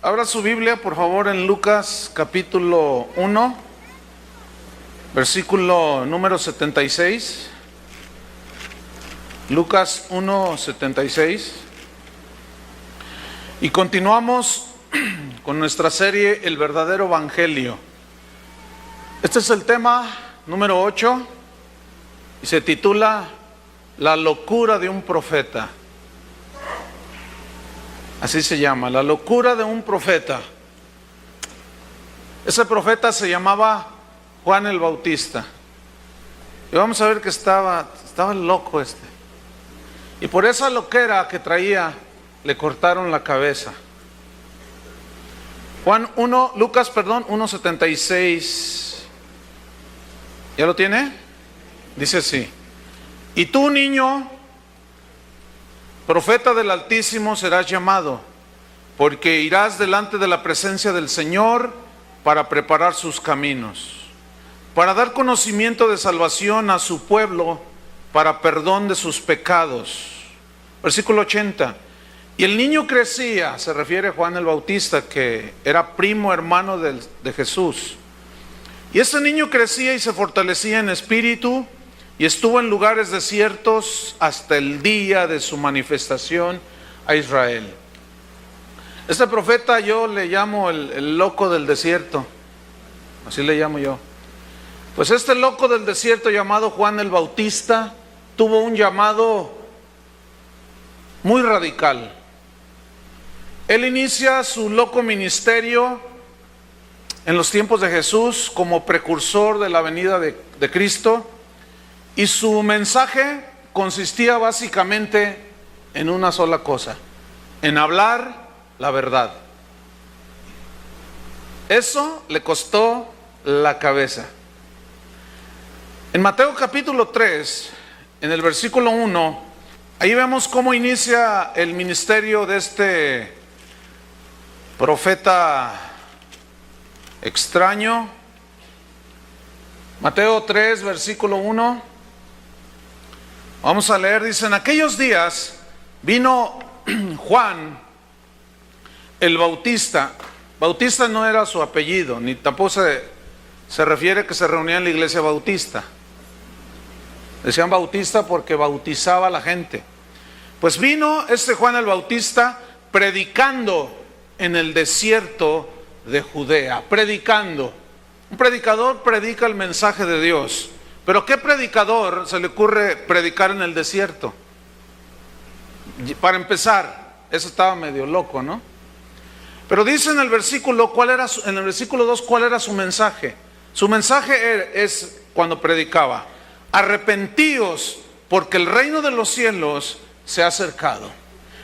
Abra su Biblia, por favor, en Lucas capítulo 1, versículo número 76. Lucas 1, 76. Y continuamos con nuestra serie El verdadero evangelio. Este es el tema número 8 y se titula La locura de un profeta. Así se llama, la locura de un profeta. Ese profeta se llamaba Juan el Bautista. Y vamos a ver que estaba loco este. Y por esa loquera que traía, le cortaron la cabeza. Lucas 1:76. ¿Ya lo tiene? Dice así: y tú, niño, profeta del Altísimo serás llamado, porque irás delante de la presencia del Señor para preparar sus caminos, para dar conocimiento de salvación a su pueblo, para perdón de sus pecados. Versículo 80. Y el niño crecía, se refiere a Juan el Bautista, que era primo hermano de Jesús. Y ese niño crecía y se fortalecía en espíritu, y estuvo en lugares desiertos hasta el día de su manifestación a Israel. Este profeta yo le llamo el loco del desierto, así le llamo yo. Pues este loco del desierto llamado Juan el Bautista tuvo un llamado muy radical. Él inicia su loco ministerio en los tiempos de Jesús como precursor de la venida de Cristo. Y su mensaje consistía básicamente en una sola cosa: en hablar la verdad. Eso le costó la cabeza. En Mateo capítulo 3, en el versículo 1, ahí vemos cómo inicia el ministerio de este profeta extraño. Mateo 3, versículo 1. Vamos a leer, dice: en aquellos días vino Juan el Bautista. Bautista no era su apellido, ni tampoco se refiere que se reunía en la iglesia bautista. Decían Bautista porque bautizaba a la gente. Pues vino este Juan el Bautista predicando en el desierto de Judea. Predicando. Un predicador predica el mensaje de Dios. Pero ¿qué predicador se le ocurre predicar en el desierto? Para empezar, eso estaba medio loco, ¿no? Pero dice en el versículo 2 cuál era su mensaje. Su mensaje es, cuando predicaba: arrepentíos, porque el reino de los cielos se ha acercado.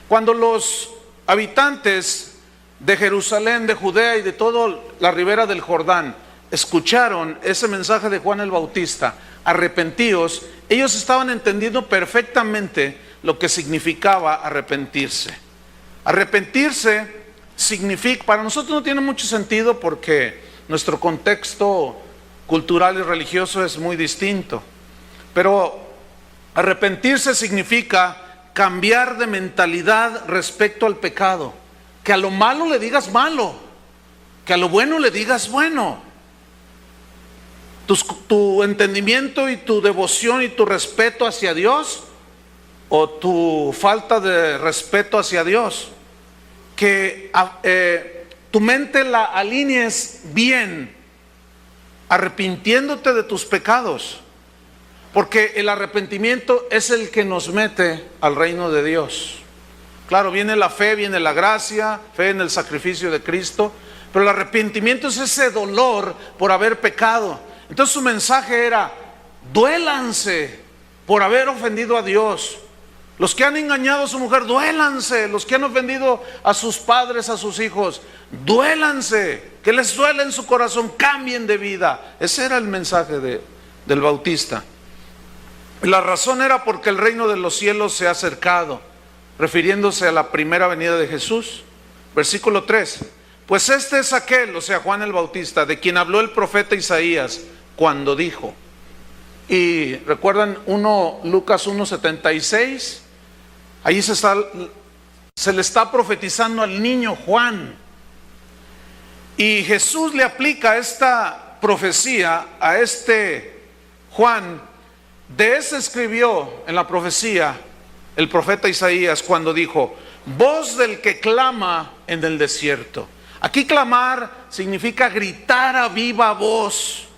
Cuando los habitantes de Jerusalén, de Judea y de toda la ribera del Jordán escucharon ese mensaje de Juan el Bautista, arrepentíos, ellos estaban entendiendo perfectamente lo que significaba arrepentirse. Arrepentirse significa, para nosotros no tiene mucho sentido porque nuestro contexto cultural y religioso es muy distinto, pero arrepentirse significa cambiar de mentalidad respecto al pecado, que a lo malo le digas malo, que a lo bueno le digas bueno. Tu entendimiento y tu devoción y tu respeto hacia Dios, o tu falta de respeto hacia Dios, que tu mente la alinees bien, arrepintiéndote de tus pecados, porque el arrepentimiento es el que nos mete al reino de Dios. Claro, viene la fe, viene la gracia, fe en el sacrificio de Cristo, pero el arrepentimiento es ese dolor por haber pecado. Entonces su mensaje era: duélanse por haber ofendido a Dios. Los que han engañado a su mujer, duélanse. Los que han ofendido a sus padres, a sus hijos, duélanse. Que les duele en su corazón, cambien de vida. Ese era el mensaje del Bautista. Y la razón era porque el reino de los cielos se ha acercado, refiriéndose a la primera venida de Jesús. Versículo 3. Pues este es aquel, o sea, Juan el Bautista, de quien habló el profeta Isaías cuando dijo. Y recuerdan Lucas 1:76, ahí se le está profetizando al niño Juan. Y Jesús le aplica esta profecía a este Juan. De ese escribió en la profecía el profeta Isaías cuando dijo: voz del que clama en el desierto. Aquí clamar significa gritar a viva voz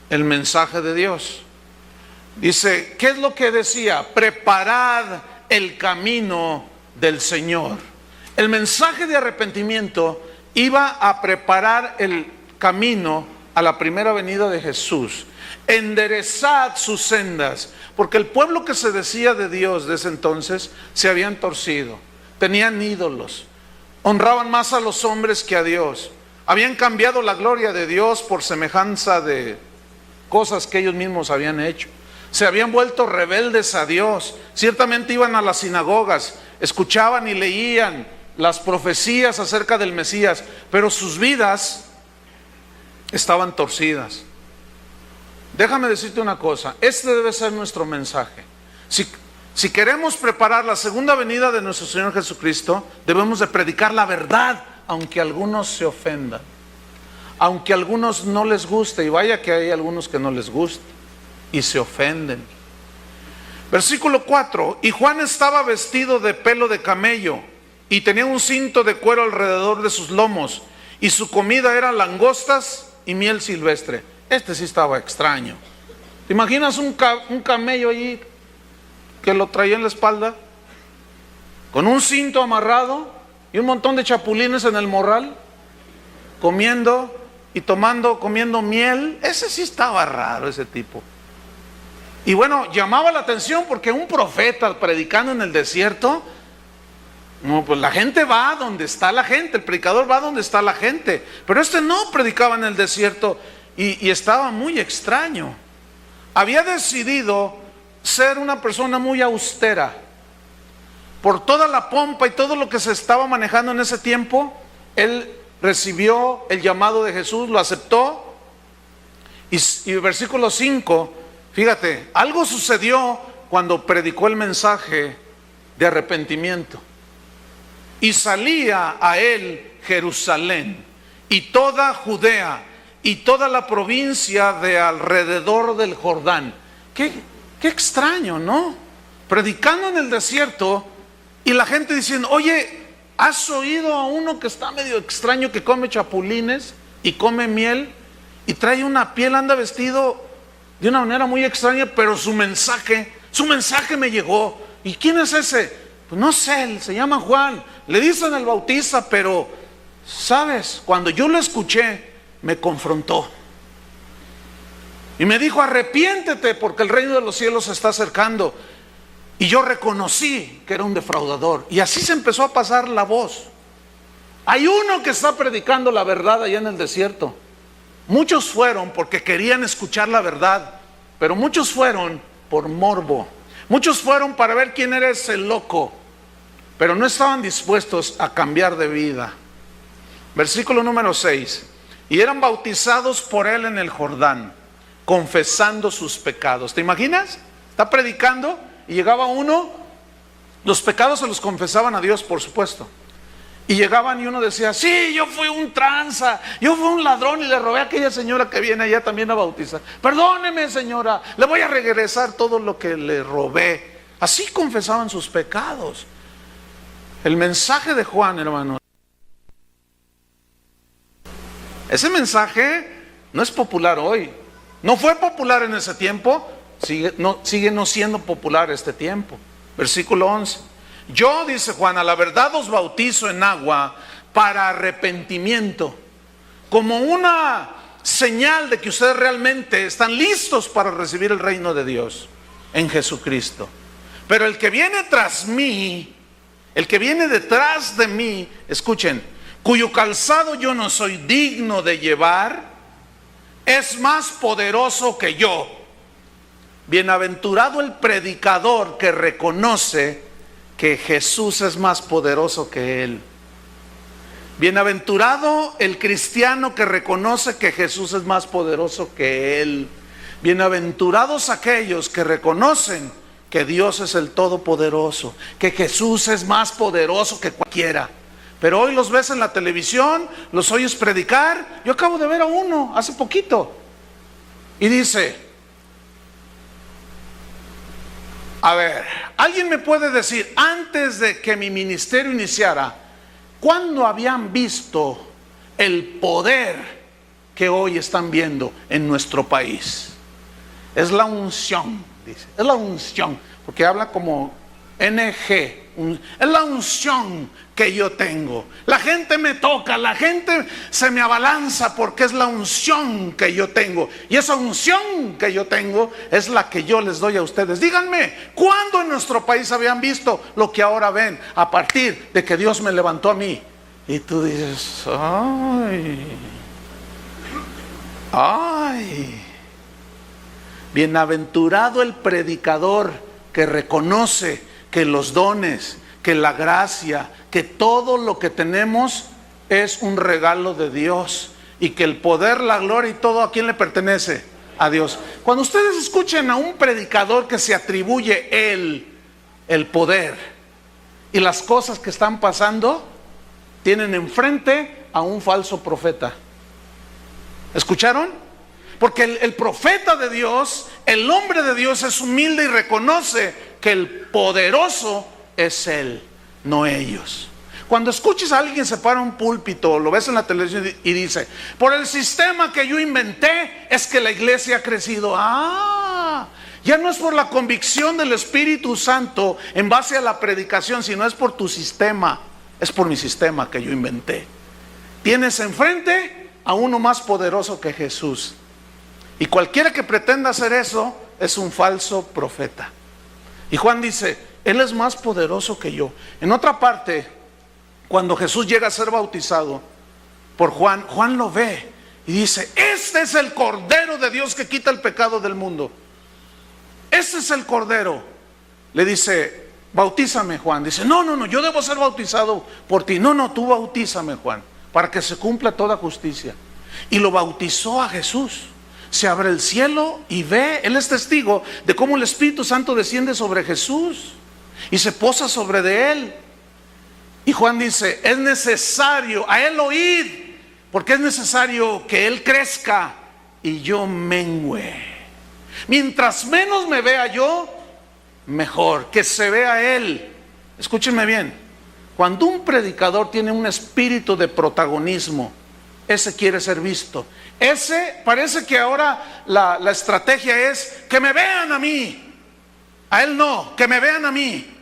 el mensaje de Dios. Dice, ¿qué es lo que decía? Preparad el camino del Señor. El mensaje de arrepentimiento iba a preparar el camino a la primera venida de Jesús. Enderezad sus sendas, porque el pueblo que se decía de Dios de ese entonces se habían torcido, tenían ídolos, honraban más a los hombres que a Dios, habían cambiado la gloria de Dios por semejanza de cosas que ellos mismos habían hecho, se habían vuelto rebeldes a Dios. Ciertamente iban a las sinagogas, escuchaban y leían las profecías acerca del Mesías, pero sus vidas estaban torcidas. Déjame decirte una cosa, este debe ser nuestro mensaje. Si queremos preparar la segunda venida de nuestro Señor Jesucristo, debemos de predicar la verdad, aunque algunos se ofendan, aunque a algunos no les guste, y vaya que hay algunos que no les gusta y se ofenden. Versículo 4, y Juan estaba vestido de pelo de camello y tenía un cinto de cuero alrededor de sus lomos, y su comida era langostas y miel silvestre. Este sí estaba extraño. ¿Te imaginas un camello allí que lo traía en la espalda, con un cinto amarrado y un montón de chapulines en el morral, comiendo y comiendo miel? Ese sí estaba raro, ese tipo. Y bueno, llamaba la atención porque un profeta predicando en el desierto, no, pues la gente va donde está la gente, el predicador va donde está la gente, pero este no predicaba en el desierto y estaba muy extraño. Había decidido ser una persona muy austera. Por toda la pompa y todo lo que se estaba manejando en ese tiempo, él recibió el llamado de Jesús, lo aceptó. Y versículo 5, fíjate, algo sucedió cuando predicó el mensaje de arrepentimiento. Y salía a él Jerusalén y toda Judea y toda la provincia de alrededor del Jordán. Qué extraño, ¿no? Predicando en el desierto y la gente diciendo: oye, ¿has oído a uno que está medio extraño, que come chapulines y come miel y trae una piel, anda vestido de una manera muy extraña, pero su mensaje me llegó? ¿Y quién es ese? Pues no sé, se llama Juan, le dicen el Bautista, pero sabes, cuando yo lo escuché me confrontó y me dijo: arrepiéntete porque el reino de los cielos se está acercando. Y yo reconocí que era un defraudador, y así se empezó a pasar la voz. Hay uno que está predicando la verdad allá en el desierto. Muchos fueron porque querían escuchar la verdad, pero muchos fueron por morbo. Muchos fueron para ver quién era ese loco, pero no estaban dispuestos a cambiar de vida. Versículo número 6. Y eran bautizados por él en el Jordán, confesando sus pecados. ¿Te imaginas? Está predicando y llegaba uno, los pecados se los confesaban a Dios, por supuesto. Y llegaban y uno decía: sí, yo fui un tranza, yo fui un ladrón y le robé a aquella señora que viene allá también a bautizar. Perdóneme, señora, le voy a regresar todo lo que le robé. Así confesaban sus pecados. El mensaje de Juan, hermanos, ese mensaje no es popular hoy. No fue popular en ese tiempo, sigue no siendo popular este tiempo. Versículo 11. Yo, dice Juan, a la verdad os bautizo en agua para arrepentimiento, como una señal de que ustedes realmente están listos para recibir el reino de Dios en Jesucristo. Pero el que viene tras mí, el que viene detrás de mí, escuchen, cuyo calzado yo no soy digno de llevar, es más poderoso que yo. Bienaventurado el predicador que reconoce que Jesús es más poderoso que él. Bienaventurado el cristiano que reconoce que Jesús es más poderoso que él. Bienaventurados aquellos que reconocen que Dios es el Todopoderoso, que Jesús es más poderoso que cualquiera. Pero hoy los ves en la televisión, los oyes predicar. Yo acabo de ver a uno hace poquito. Y dice, a ver, ¿alguien me puede decir, antes de que mi ministerio iniciara, cuándo habían visto el poder que hoy están viendo en nuestro país? Es la unción, dice, es la unción, porque habla como NG, es la unción que yo tengo. La gente me toca, la gente se me abalanza porque es la unción que yo tengo. Y esa unción que yo tengo es la que yo les doy a ustedes. Díganme, ¿cuándo en nuestro país habían visto lo que ahora ven a partir de que Dios me levantó a mí? Y tú dices, ay, bienaventurado el predicador que reconoce que los dones, que la gracia, que todo lo que tenemos es un regalo de Dios, y que el poder, la gloria y todo, ¿a quién le pertenece? A Dios. Cuando ustedes escuchen a un predicador que se atribuye el poder y las cosas que están pasando, tienen enfrente a un falso profeta. ¿Escucharon? Porque el profeta de Dios, el hombre de Dios, es humilde y reconoce que el poderoso es Él, no ellos. Cuando escuches a alguien se para un púlpito, lo ves en la televisión y dice, por el sistema que yo inventé es que la iglesia ha crecido. Ya no es por la convicción del Espíritu Santo en base a la predicación, sino es por tu sistema, es por mi sistema que yo inventé. Tienes enfrente a uno más poderoso que Jesús, y cualquiera que pretenda hacer eso es un falso profeta. Y Juan dice, Él es más poderoso que yo. En otra parte, cuando Jesús llega a ser bautizado por Juan, Juan lo ve y dice, este es el Cordero de Dios que quita el pecado del mundo. Este es el Cordero. Le dice, bautízame, Juan. Dice, no, yo debo ser bautizado por ti. No, tú bautízame, Juan, para que se cumpla toda justicia. Y lo bautizó a Jesús. Se abre el cielo y ve, él es testigo de cómo el Espíritu Santo desciende sobre Jesús y se posa sobre de él. Y Juan dice, es necesario a él oír, porque es necesario que él crezca y yo mengüe. Mientras menos me vea yo, mejor, que se vea él. Escúchenme bien, cuando un predicador tiene un espíritu de protagonismo, ese quiere ser visto. Ese parece que ahora la estrategia es que me vean a mí. A él no, que me vean a mí.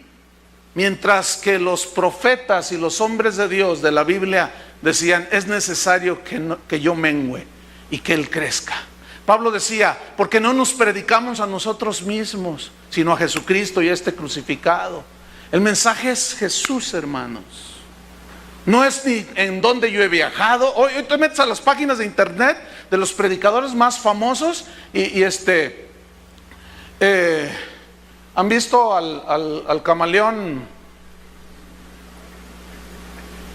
Mientras que los profetas y los hombres de Dios de la Biblia decían, es necesario que yo mengüe y que él crezca. Pablo decía, porque no nos predicamos a nosotros mismos, sino a Jesucristo y a este crucificado. El mensaje es Jesús, hermanos. No es ni en dónde yo he viajado. Hoy te metes a las páginas de internet de los predicadores más famosos y ¿han visto al camaleón?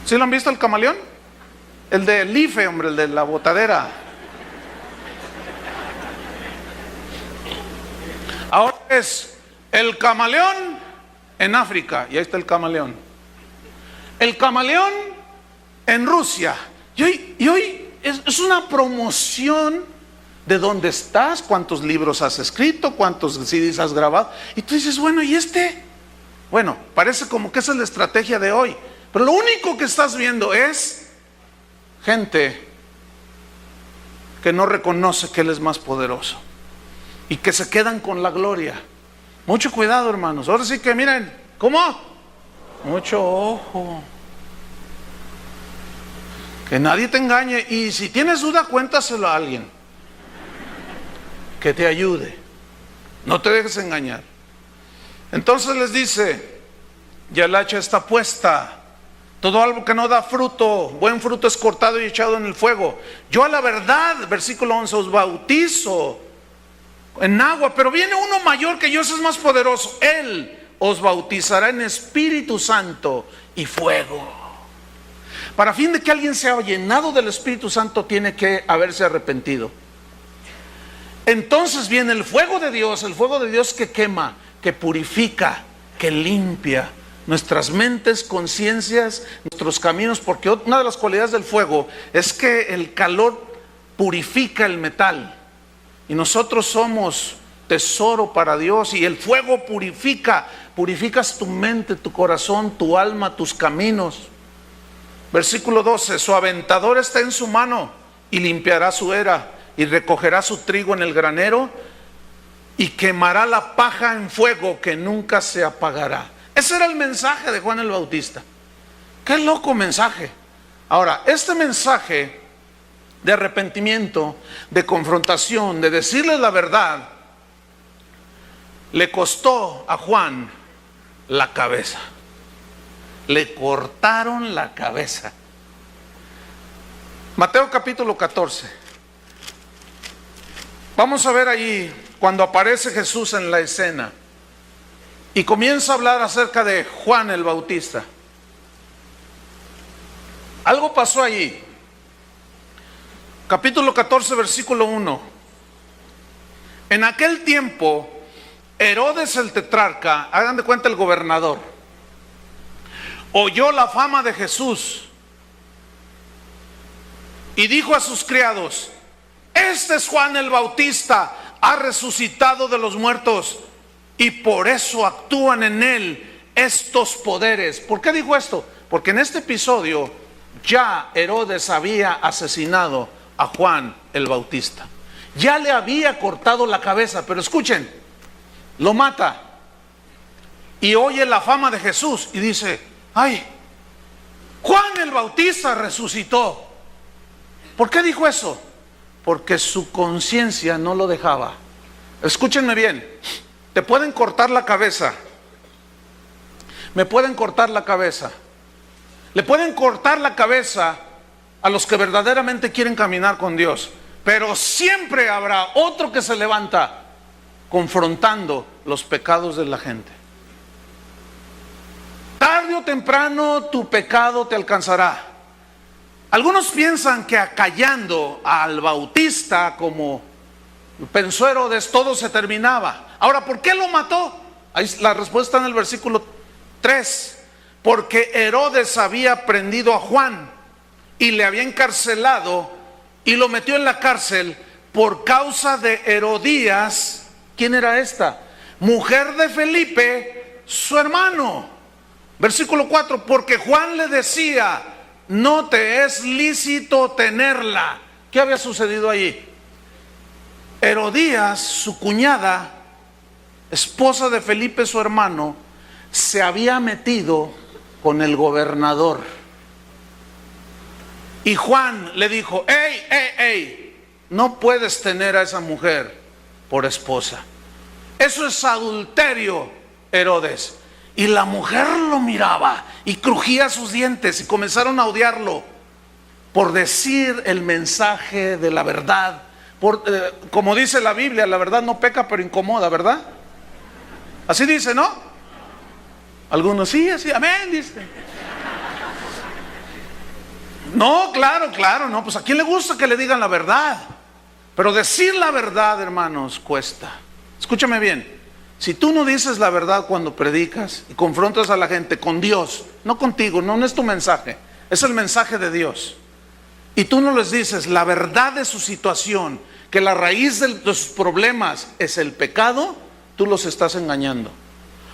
¿Sí lo han visto, el camaleón? El de IFE, hombre, el de la botadera. Ahora es el camaleón en África, y ahí está el camaleón. El camaleón en Rusia. Y hoy es una promoción de dónde estás, cuántos libros has escrito, cuántos CDs has grabado. Y tú dices, bueno, ¿y este? Bueno, parece como que esa es la estrategia de hoy. Pero lo único que estás viendo es gente que no reconoce que Él es más poderoso y que se quedan con la gloria. Mucho cuidado, hermanos. Ahora sí que miren, ¿cómo? Mucho ojo. Que nadie te engañe. Y si tienes duda, cuéntaselo a alguien que te ayude. No te dejes engañar. Entonces les dice, ya el hacha está puesta. Todo algo que no da fruto, buen fruto, es cortado y echado en el fuego. Yo a la verdad, versículo 11, os bautizo en agua, pero viene uno mayor que yo, ese es más poderoso. Él os bautizará en Espíritu Santo y fuego. Para fin de que alguien sea llenado del Espíritu Santo, tiene que haberse arrepentido. Entonces viene el fuego de Dios que quema, que purifica, que limpia. nuestras mentes, conciencias, nuestros caminos, porque una de las cualidades del fuego es que el calor purifica el metal y nosotros somos tesoro para Dios, y el fuego purificas tu mente, tu corazón, tu alma, tus caminos. Versículo 12, su aventador está en su mano y limpiará su era y recogerá su trigo en el granero y quemará la paja en fuego que nunca se apagará. Ese era el mensaje de Juan el Bautista. Qué loco mensaje. Ahora, este mensaje de arrepentimiento, de confrontación, de decirles la verdad, le costó a Juan la cabeza. Le cortaron la cabeza. Mateo capítulo 14. Vamos a ver allí cuando aparece Jesús en la escena y comienza a hablar acerca de Juan el Bautista. Algo pasó allí. Capítulo 14, versículo 1. En aquel tiempo, Herodes el tetrarca, hagan de cuenta el gobernador, oyó la fama de Jesús y dijo a sus criados: este es Juan el Bautista, ha resucitado de los muertos y por eso actúan en él estos poderes. ¿Por qué dijo esto? Porque en este episodio ya Herodes había asesinado a Juan el Bautista, ya le había cortado la cabeza, pero escuchen, lo mata y oye la fama de Jesús y dice: ay, Juan el Bautista resucitó. ¿Por qué dijo eso? Porque su conciencia no lo dejaba. Escúchenme bien, te pueden cortar la cabeza, me pueden cortar la cabeza, le pueden cortar la cabeza a los que verdaderamente quieren caminar con Dios, pero siempre habrá otro que se levanta confrontando los pecados de la gente. Tarde o temprano tu pecado te alcanzará. Algunos piensan que acallando al Bautista, como pensó Herodes, todo se terminaba. Ahora, ¿por qué lo mató? Ahí la respuesta en el versículo 3. Porque Herodes había prendido a Juan y le había encarcelado y lo metió en la cárcel por causa de Herodías. ¿Quién era esta? Mujer de Felipe, su hermano. Versículo 4, porque Juan le decía: no te es lícito tenerla. ¿Qué había sucedido allí? Herodías, su cuñada, esposa de Felipe, su hermano, se había metido con el gobernador. Y Juan le dijo: ey, no puedes tener a esa mujer por esposa. Eso es adulterio, Herodes. Y la mujer lo miraba y crujía sus dientes y comenzaron a odiarlo por decir el mensaje de la verdad. Como dice la Biblia, la verdad no peca pero incomoda, ¿verdad? Así dice, ¿no? Algunos sí, así, amén, dice. No, claro, no, pues a quién le gusta que le digan la verdad. Pero decir la verdad, hermanos, cuesta. Escúchame bien. Si tú no dices la verdad cuando predicas y confrontas a la gente con Dios, no contigo, no es tu mensaje, es el mensaje de Dios, y tú no les dices la verdad de su situación, que la raíz de sus problemas es el pecado, tú los estás engañando.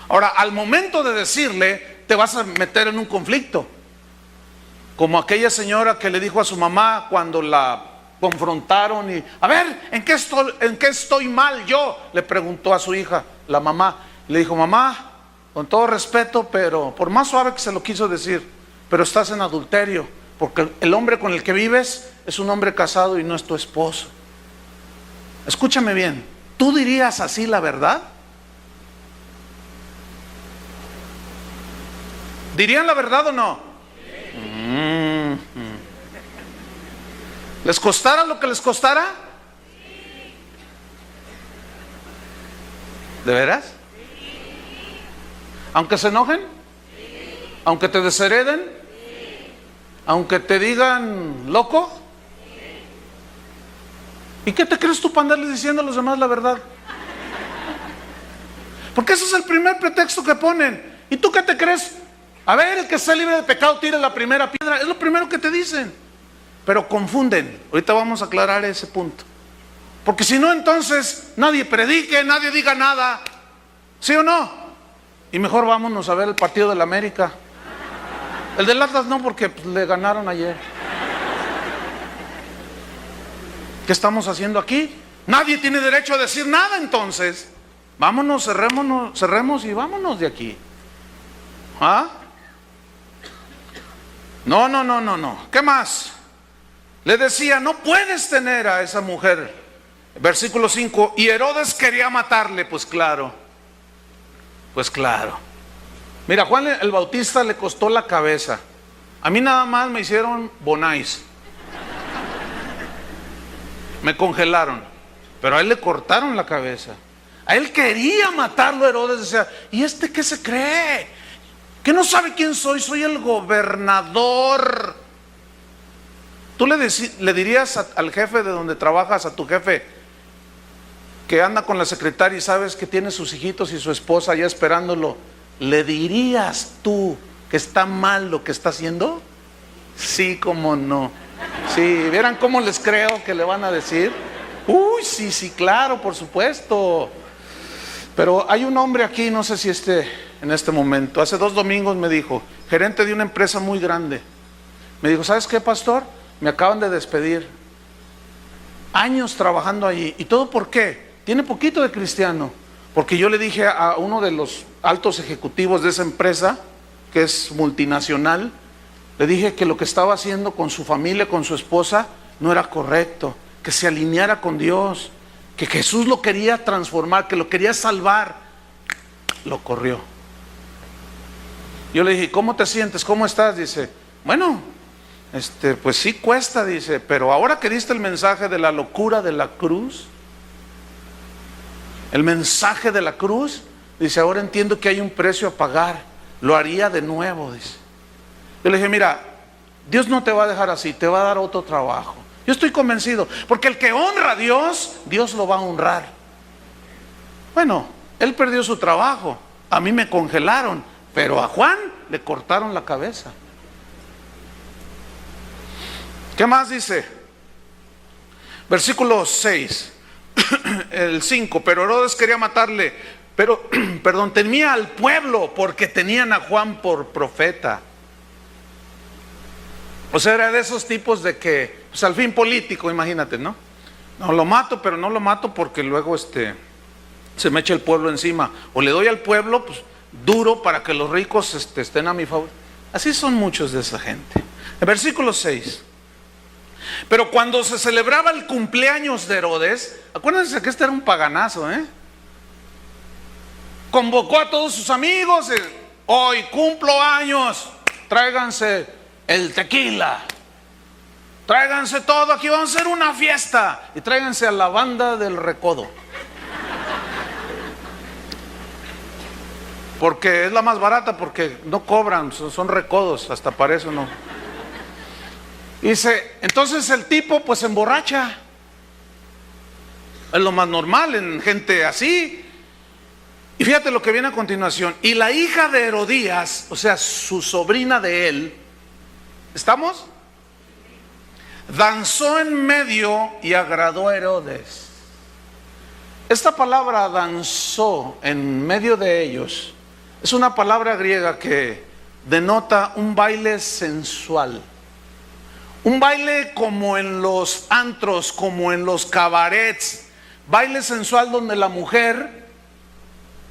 Ahora, al momento de decirle, te vas a meter en un conflicto, como aquella señora que le dijo a su mamá cuando la confrontaron y: a ver, ¿en qué estoy mal yo? Le preguntó a su hija, la mamá. Le dijo: mamá, con todo respeto, pero por más suave que se lo quiso decir, pero estás en adulterio, porque el hombre con el que vives es un hombre casado y no es tu esposo. Escúchame bien, ¿tú dirías así la verdad? ¿Dirían la verdad o no? ¿Les costara lo que les costara? ¿De veras? ¿Aunque se enojen? ¿Aunque te deshereden? ¿Aunque te digan loco? ¿Y qué te crees tú para andarles diciendo a los demás la verdad? Porque ese es el primer pretexto que ponen. ¿Y tú qué te crees? A ver, el que esté libre de pecado tire la primera piedra. Es lo primero que te dicen. Pero confunden. Ahorita vamos a aclarar ese punto. Porque si no, entonces nadie predique, nadie diga nada. ¿Sí o no? Y mejor vámonos a ver el partido del América. El del Atlas no, porque pues, le ganaron ayer. ¿Qué estamos haciendo aquí? Nadie tiene derecho a decir nada, entonces. Vámonos, cerremos y vámonos de aquí. ¿Ah? No. ¿Qué más? Le decía, no puedes tener a esa mujer. Versículo 5, y Herodes quería matarle. Pues claro. Mira, Juan el Bautista le costó la cabeza. A mí nada más me hicieron bonais. Me congelaron. Pero a él le cortaron la cabeza. A él quería matarlo Herodes. Decía, ¿y este qué se cree? ¿Que no sabe quién soy? Soy el gobernador. Tú le dirías al jefe de donde trabajas, a tu jefe, que anda con la secretaria y sabes que tiene sus hijitos y su esposa ya esperándolo, ¿le dirías tú que está mal lo que está haciendo? Sí, cómo no. Sí, ¿vieran cómo les creo que le van a decir? Uy, sí, claro, por supuesto. Pero hay un hombre aquí, no sé si en este momento, hace 2 domingos me dijo, gerente de una empresa muy grande. Me dijo, ¿sabes qué, pastor? Me acaban de despedir. Años trabajando allí. ¿Y todo por qué? Tiene poquito de cristiano. Porque yo le dije a uno de los altos ejecutivos de esa empresa, que es multinacional, le dije que lo que estaba haciendo con su familia, con su esposa, no era correcto. Que se alineara con Dios. Que Jesús lo quería transformar, que lo quería salvar. Lo corrió. Yo le dije, ¿cómo te sientes? ¿Cómo estás? Dice, bueno, pues sí cuesta, dice, pero ahora que diste el mensaje de la locura de la cruz, el mensaje de la cruz, dice, ahora entiendo que hay un precio a pagar, lo haría de nuevo, dice. Yo le dije, mira, Dios no te va a dejar así, te va a dar otro trabajo. Yo estoy convencido, porque el que honra a Dios, Dios lo va a honrar. Bueno, él perdió su trabajo, a mí me congelaron, pero a Juan le cortaron la cabeza. ¿Qué más dice? Versículo 6, el 5, pero Herodes quería matarle, pero, temía al pueblo porque tenían a Juan por profeta. O sea, era de esos tipos de que, pues al fin político, imagínate, ¿no? No lo mato, pero no lo mato porque luego se me echa el pueblo encima. O le doy al pueblo, pues duro para que los ricos estén a mi favor. Así son muchos de esa gente. El versículo 6. Pero cuando se celebraba el cumpleaños de Herodes, acuérdense que este era un paganazo, convocó a todos sus amigos, hoy cumplo años, tráiganse el tequila, tráiganse todo, aquí vamos a hacer una fiesta, y tráiganse a la banda del recodo, porque es la más barata, porque no cobran, son recodos, hasta para eso no. Dice, entonces el tipo pues se emborracha, es lo más normal en gente así. Y fíjate lo que viene a continuación, y la hija de Herodías, o sea su sobrina de él, ¿estamos? Danzó en medio y agradó a Herodes. Esta palabra danzó en medio de ellos es una palabra griega que denota un baile sensual. Un baile como en los antros, como en los cabarets. Baile sensual donde la mujer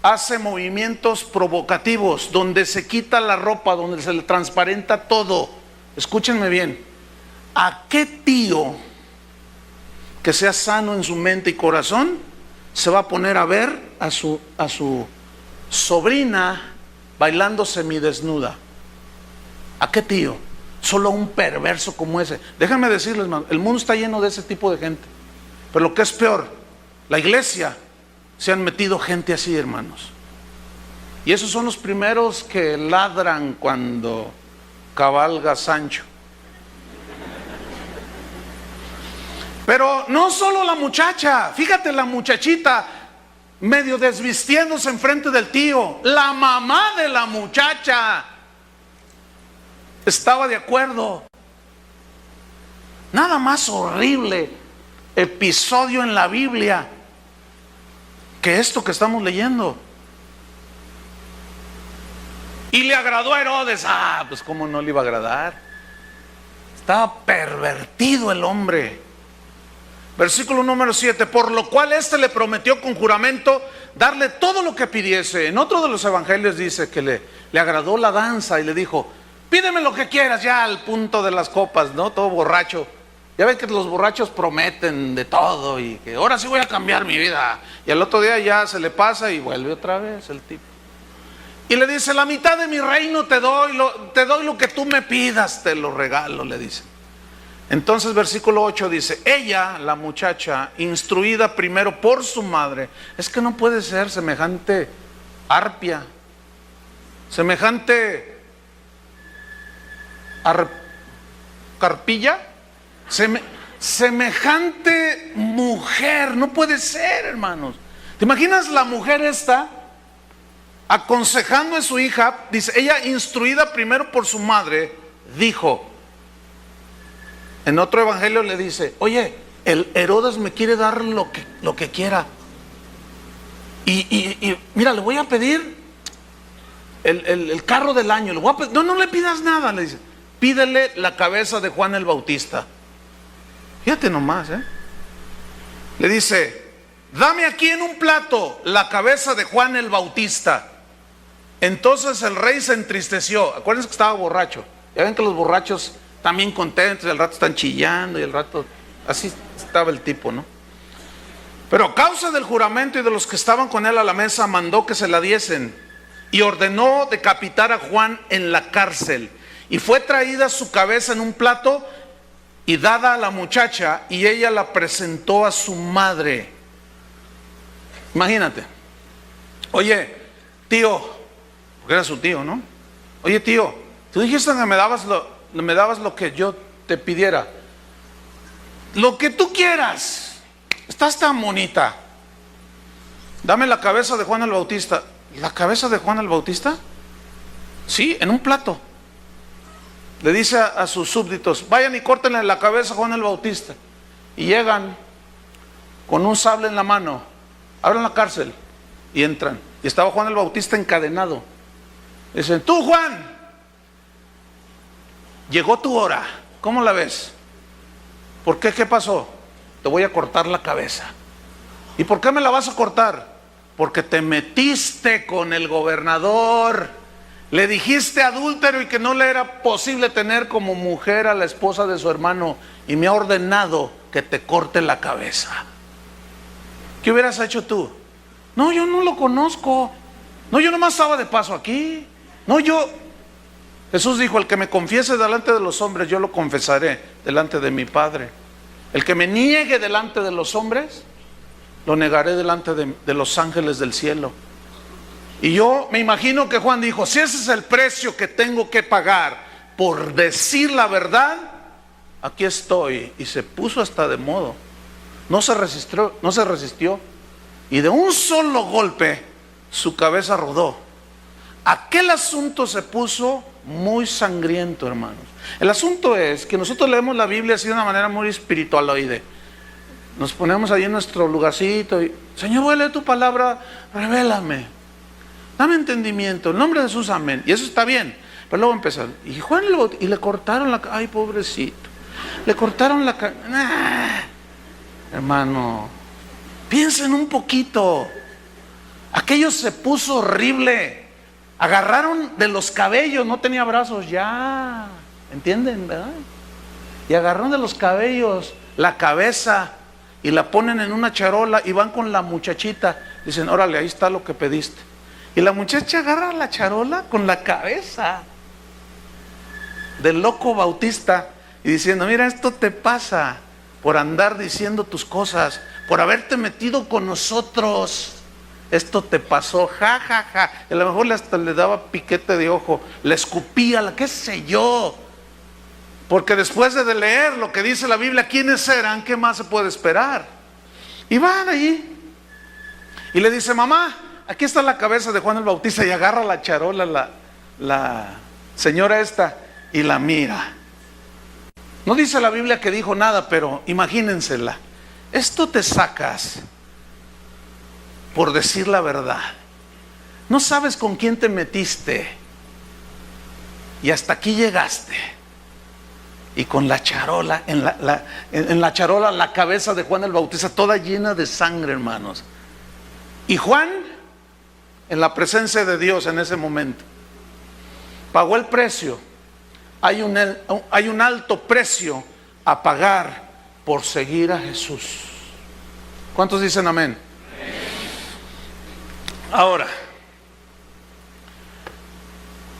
hace movimientos provocativos, donde se quita la ropa, donde se le transparenta todo. Escúchenme bien. ¿A qué tío que sea sano en su mente y corazón se va a poner a ver a su sobrina bailando semidesnuda? ¿A qué tío? Solo un perverso como ese. Déjenme decirles, hermano, el mundo está lleno de ese tipo de gente. Pero lo que es peor, la iglesia se han metido gente así, hermanos. Y esos son los primeros que ladran cuando cabalga Sancho. Pero no solo la muchacha, fíjate la muchachita medio desvistiéndose enfrente del tío, la mamá de la muchacha. estaba de acuerdo. Nada más horrible episodio en la Biblia que esto que estamos leyendo. Y le agradó a Herodes. Pues cómo no le iba a agradar. Estaba pervertido el hombre. Versículo número 7. Por lo cual éste le prometió con juramento darle todo lo que pidiese. En otro de los evangelios dice que le agradó la danza y le dijo: pídeme lo que quieras, ya al punto de las copas, ¿no? Todo borracho. Ya ven que los borrachos prometen de todo y que ahora sí voy a cambiar mi vida. Y al otro día ya se le pasa y vuelve otra vez el tipo. Y le dice: la mitad de mi reino te doy lo que tú me pidas, te lo regalo, le dice. Entonces versículo 8 dice: ella, la muchacha, instruida primero por su madre. Es que no puede ser semejante arpia, semejante carpilla, semejante mujer. No puede ser, hermanos. ¿Te imaginas la mujer esta aconsejando a su hija? Dice, ella instruida primero por su madre, dijo. En otro evangelio le dice: oye, el Herodes me quiere dar lo que quiera. Y mira, le voy a pedir el carro del año. Le voy a pedir, no le pidas nada, le dice. Pídele la cabeza de Juan el Bautista. Fíjate nomás, Le dice: dame aquí en un plato la cabeza de Juan el Bautista. Entonces el rey se entristeció. Acuérdense que estaba borracho. Ya ven que los borrachos también contentos, y al rato están chillando, y al rato, así estaba el tipo, ¿no? Pero a causa del juramento y de los que estaban con él a la mesa, mandó que se la diesen y ordenó decapitar a Juan en la cárcel. Y fue traída su cabeza en un plato y dada a la muchacha, y ella la presentó a su madre. Imagínate. Oye, tío, porque era su tío, ¿no? Oye, tío, tú dijiste que me dabas lo que yo te pidiera. Lo que tú quieras. Estás tan bonita. Dame la cabeza de Juan el Bautista. ¿La cabeza de Juan el Bautista? Sí, en un plato. Le dice a sus súbditos: vayan y córtenle la cabeza a Juan el Bautista. Y llegan con un sable en la mano, abren la cárcel y entran. Y estaba Juan el Bautista encadenado. Dicen: tú, Juan, llegó tu hora. ¿Cómo la ves? ¿Por qué? ¿Qué pasó? Te voy a cortar la cabeza. ¿Y por qué me la vas a cortar? Porque te metiste con el gobernador. Le dijiste adúltero y que no le era posible tener como mujer a la esposa de su hermano, y me ha ordenado que te corte la cabeza. ¿Qué hubieras hecho tú? No, yo no lo conozco. No, yo nomás estaba de paso aquí. No, Jesús dijo: el que me confiese delante de los hombres, yo lo confesaré delante de mi Padre. El que me niegue delante de los hombres, lo negaré delante de los ángeles del cielo. Y yo me imagino que Juan dijo: si ese es el precio que tengo que pagar por decir la verdad, aquí estoy. Y se puso hasta de modo. No se resistió. Y de un solo golpe su cabeza rodó. Aquel asunto se puso muy sangriento, hermanos. El asunto es que nosotros leemos la Biblia así de una manera muy espiritualoide. Nos ponemos ahí en nuestro lugarcito y: Señor, voy a leer tu palabra, revélame, dame entendimiento, en nombre de Jesús, amén. Y eso está bien. Pero luego empezaron: y Juan y le cortaron la cabeza. Ay, pobrecito, le cortaron la cabeza. Hermano, piensen un poquito. Aquello se puso horrible. Agarraron de los cabellos, no tenía brazos ya, ¿entienden, verdad? Y agarraron de los cabellos la cabeza y la ponen en una charola y van con la muchachita. Dicen: órale, ahí está lo que pediste. Y la muchacha agarra la charola con la cabeza del loco Bautista y diciendo: mira, esto te pasa por andar diciendo tus cosas, por haberte metido con nosotros. Esto te pasó, ja, ja, ja. Y a lo mejor hasta le daba piquete de ojo, le escupía, qué sé yo. Porque después de leer lo que dice la Biblia, ¿quiénes eran? ¿Qué más se puede esperar? Y van allí. Y le dice: mamá, aquí está la cabeza de Juan el Bautista. Y agarra la charola la señora esta. y la mira. No dice la Biblia que dijo nada, pero imagínensela. Esto te sacas por decir la verdad. No sabes con quién te metiste y hasta aquí llegaste. Y con la charola, en la charola la cabeza de Juan el Bautista toda llena de sangre, hermanos. Y Juan, en la presencia de Dios en ese momento, pagó el precio. Hay un alto precio a pagar por seguir a Jesús. ¿Cuántos dicen amén? Ahora,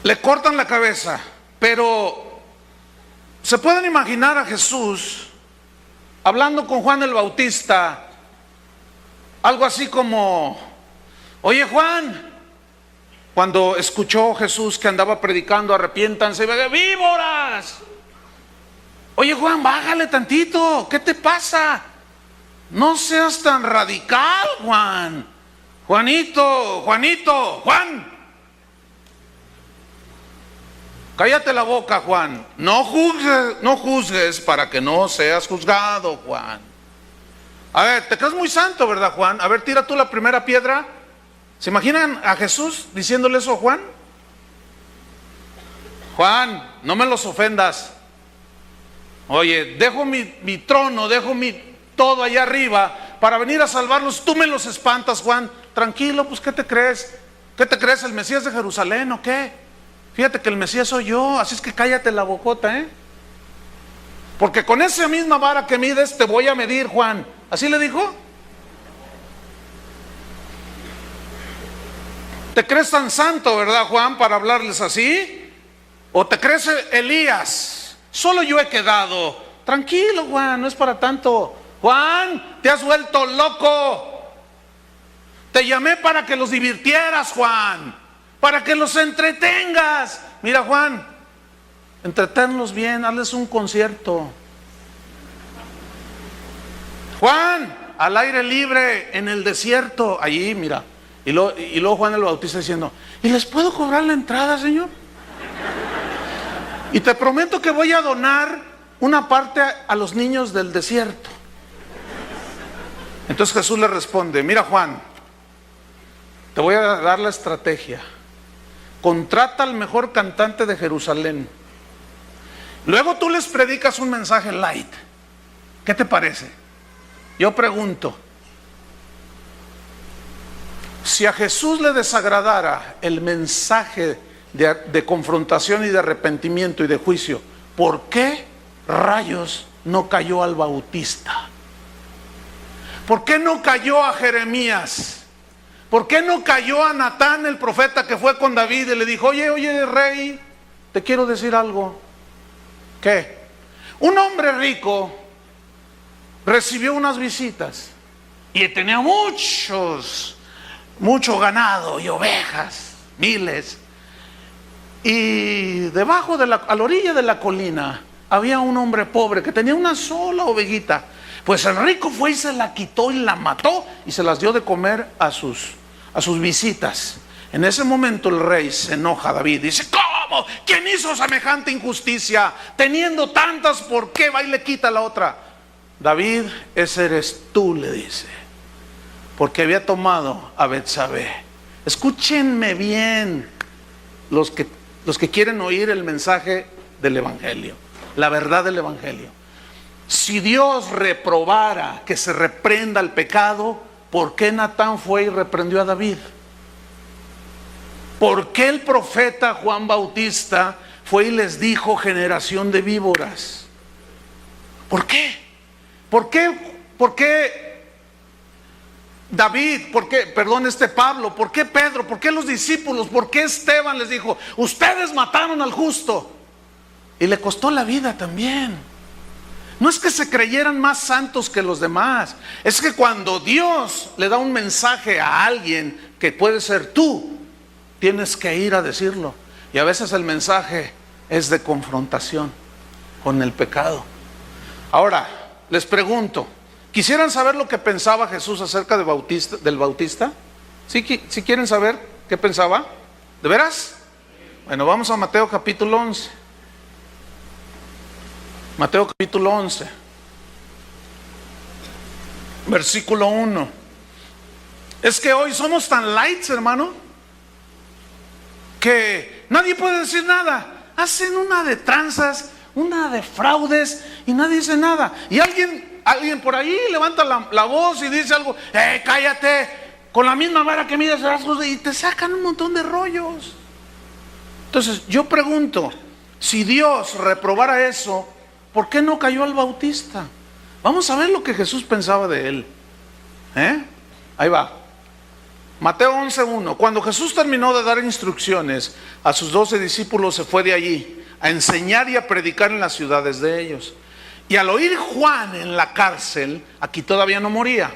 le cortan la cabeza, pero ¿se pueden imaginar a Jesús hablando con Juan el Bautista? Algo así como: oye, Juan, cuando escuchó Jesús que andaba predicando, arrepiéntanse, víboras. Oye, Juan, bájale tantito, ¿qué te pasa? No seas tan radical, Juan. Juanito, Juan. Cállate la boca, Juan. No juzgues para que no seas juzgado, Juan. A ver, te crees muy santo, ¿verdad, Juan? A ver, tira tú la primera piedra. ¿Se imaginan a Jesús diciéndole eso a Juan? Juan, no me los ofendas. Oye, dejo mi trono, dejo mi todo allá arriba para venir a salvarlos. Tú me los espantas, Juan. Tranquilo, pues ¿qué te crees? ¿Qué te crees? ¿El Mesías de Jerusalén o qué? Fíjate que el Mesías soy yo, así es que cállate la bocota, ¿eh? Porque con esa misma vara que mides te voy a medir, Juan. ¿Así le dijo? ¿Te crees tan santo, verdad, Juan, para hablarles así? ¿O te crees Elías? Solo yo he quedado. Tranquilo, Juan, no es para tanto. Juan, te has vuelto loco. Te llamé para que los divirtieras, Juan, para que los entretengas. Mira, Juan, entretenlos bien, hazles un concierto. Juan, al aire libre, en el desierto, allí, mira. Y luego Juan el Bautista diciendo: ¿y les puedo cobrar la entrada, Señor? Y te prometo que voy a donar una parte a los niños del desierto. Entonces Jesús le responde: mira, Juan, te voy a dar la estrategia. Contrata al mejor cantante de Jerusalén. Luego tú les predicas un mensaje light. ¿Qué te parece? Yo pregunto, si a Jesús le desagradara el mensaje de confrontación y de arrepentimiento y de juicio, ¿por qué rayos no cayó al Bautista? ¿Por qué no cayó a Jeremías? ¿Por qué no cayó a Natán, el profeta que fue con David y le dijo: oye, rey, te quiero decir algo? ¿Qué? Un hombre rico recibió unas visitas y tenía mucho ganado y ovejas, miles. Y debajo a la orilla de la colina había un hombre pobre que tenía una sola ovejita. Pues el rico fue y se la quitó y la mató y se las dio de comer a sus visitas. En ese momento el rey se enoja a David y dice: ¿cómo? ¿Quién hizo semejante injusticia? Teniendo tantas, ¿por qué va y le quita la otra? David, ese eres tú, le dice, porque había tomado a Betsabé. Escúchenme bien los que quieren oír el mensaje del Evangelio, la verdad del Evangelio. Si Dios reprobara que se reprenda el pecado, ¿por qué Natán fue y reprendió a David? ¿Por qué el profeta Juan Bautista fue y les dijo: generación de víboras? ¿Por qué? ¿Por qué David? ¿Por qué, Pablo? ¿Por qué Pedro? ¿Por qué los discípulos? ¿Por qué Esteban les dijo: ustedes mataron al justo? Y le costó la vida también. No es que se creyeran más santos que los demás, es que cuando Dios le da un mensaje a alguien, que puede ser tú, tienes que ir a decirlo. Y a veces el mensaje es de confrontación con el pecado. Ahora, les pregunto, ¿quisieran saber lo que pensaba Jesús acerca del Bautista? ¿Sí quieren saber qué pensaba? ¿De veras? Bueno, vamos a Mateo capítulo 11. Mateo capítulo 11, versículo 1. Es que hoy somos tan lights, hermano, que nadie puede decir nada. Hacen una de tranzas, una de fraudes y nadie dice nada. Y alguien por ahí levanta la voz y dice algo: cállate, con la misma vara que mides rasgos, y te sacan un montón de rollos. Entonces yo pregunto, si Dios reprobara eso, ¿por qué no cayó al Bautista? Vamos a ver lo que Jesús pensaba de él. Ahí va. Mateo 11:1. Cuando Jesús terminó de dar instrucciones a sus 12 discípulos, se fue de allí a enseñar y a predicar en las ciudades de ellos. Y al oír Juan en la cárcel, aquí todavía no moría,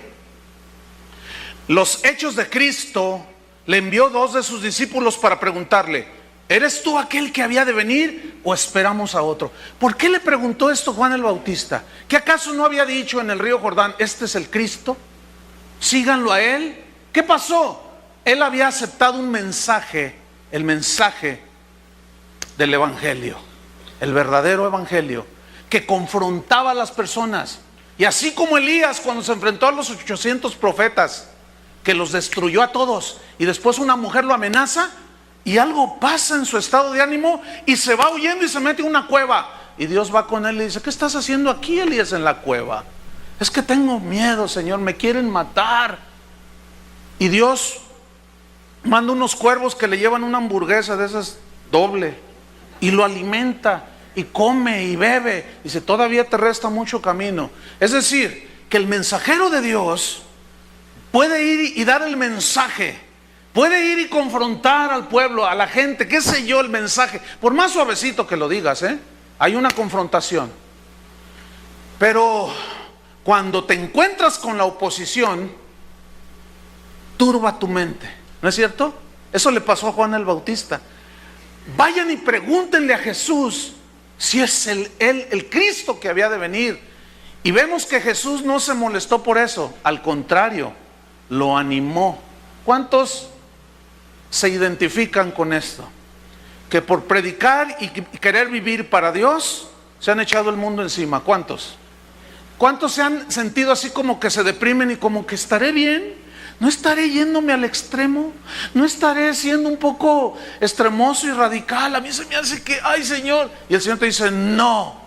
los hechos de Cristo, le envió 2 de sus discípulos para preguntarle: ¿eres tú aquel que había de venir o esperamos a otro? ¿Por qué le preguntó esto Juan el Bautista? ¿Que acaso no había dicho en el río Jordán: este es el Cristo, síganlo a él? ¿Qué pasó? Él había aceptado un mensaje, el mensaje del Evangelio, el verdadero Evangelio, que confrontaba a las personas. Y así como Elías, cuando se enfrentó a los 800 profetas, que los destruyó a todos, y después una mujer lo amenaza, y algo pasa en su estado de ánimo, y se va huyendo y se mete en una cueva, y Dios va con él y le dice: ¿qué estás haciendo aquí, Elías, en la cueva? Es que tengo miedo, Señor, me quieren matar. Y Dios manda unos cuervos que le llevan una hamburguesa de esas doble, y lo alimenta, y come y bebe. Dice: todavía te resta mucho camino. Es decir, que el mensajero de Dios puede ir y dar el mensaje, puede ir y confrontar al pueblo, a la gente, qué sé yo, el mensaje, por más suavecito que lo digas, hay una confrontación. Pero cuando te encuentras con la oposición, turba tu mente, ¿no es cierto? Eso le pasó a Juan el Bautista. Vayan y pregúntenle a Jesús si es él el Cristo que había de venir. Y vemos que Jesús no se molestó por eso, al contrario, lo animó. ¿Cuántos se identifican con esto? Que por predicar y querer vivir para Dios se han echado el mundo encima. ¿Cuántos? ¿Cuántos se han sentido así como que se deprimen y como que estaré bien? ¿No estaré yéndome al extremo? ¿No estaré siendo un poco extremoso y radical? A mí se me hace que, ay, Señor. Y el Señor te dice: no.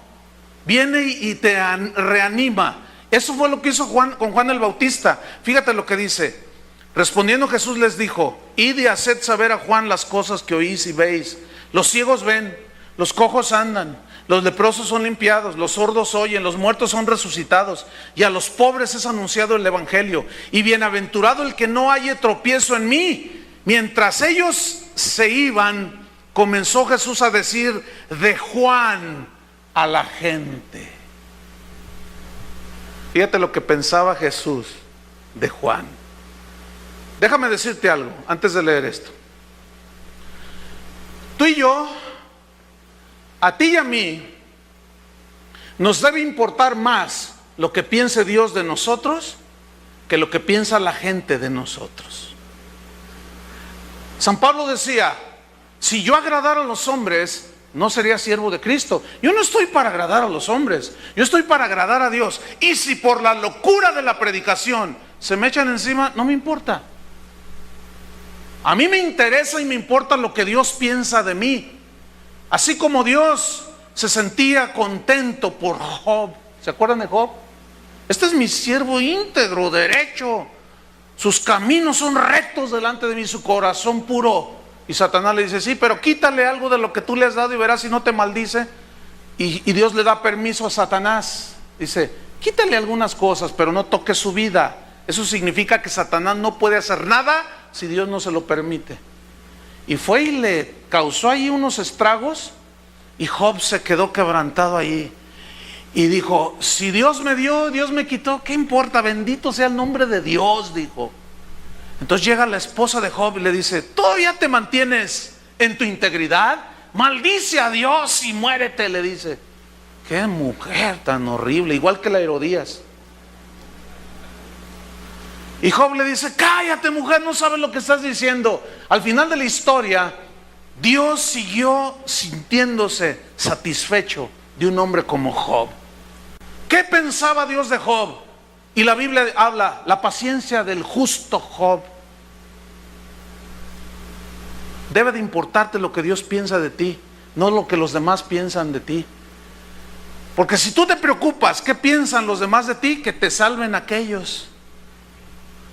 Viene y te reanima. Eso fue lo que hizo Juan con Juan el Bautista. Fíjate lo que dice. Respondiendo Jesús les dijo: id y haced saber a Juan las cosas que oís y veis. Los ciegos ven, los cojos andan, los leprosos son limpiados, los sordos oyen, los muertos son resucitados, y a los pobres es anunciado el Evangelio. Y bienaventurado el que no halle tropiezo en mí. Mientras ellos se iban, comenzó Jesús a decir de Juan a la gente. Fíjate lo que pensaba Jesús de Juan. Déjame decirte algo antes de leer esto. Tú y yo, a ti y a mí, nos debe importar más lo que piense Dios de nosotros que lo que piensa la gente de nosotros. San Pablo decía: si yo agradara a los hombres, no sería siervo de Cristo. Yo no estoy para agradar a los hombres, yo estoy para agradar a Dios. Y si por la locura de la predicación se me echan encima, no me importa. A mí me interesa y me importa lo que Dios piensa de mí. Así como Dios se sentía contento por Job. ¿Se acuerdan de Job? Este es mi siervo íntegro, derecho. Sus caminos son rectos delante de mí, su corazón puro. Y Satanás le dice: sí, pero quítale algo de lo que tú le has dado y verás si no te maldice. Y Dios le da permiso a Satanás. Dice: quítale algunas cosas, pero no toque su vida. Eso significa que Satanás no puede hacer nada si Dios no se lo permite. Y fue y le causó ahí unos estragos, y Job se quedó quebrantado ahí. Y dijo: si Dios me dio, Dios me quitó, ¿qué importa? Bendito sea el nombre de Dios, dijo. Entonces llega la esposa de Job y le dice: ¿todavía te mantienes en tu integridad? Maldice a Dios y muérete, le dice. Qué mujer tan horrible, igual que la Herodías. Y Job le dice: cállate, mujer, no sabes lo que estás diciendo. Al final de la historia, Dios siguió sintiéndose satisfecho de un hombre como Job. ¿Qué pensaba Dios de Job? Y la Biblia habla, la paciencia del justo Job. Debe de importarte lo que Dios piensa de ti, no lo que los demás piensan de ti. Porque si tú te preocupas, ¿qué piensan los demás de ti? Que te salven aquellos.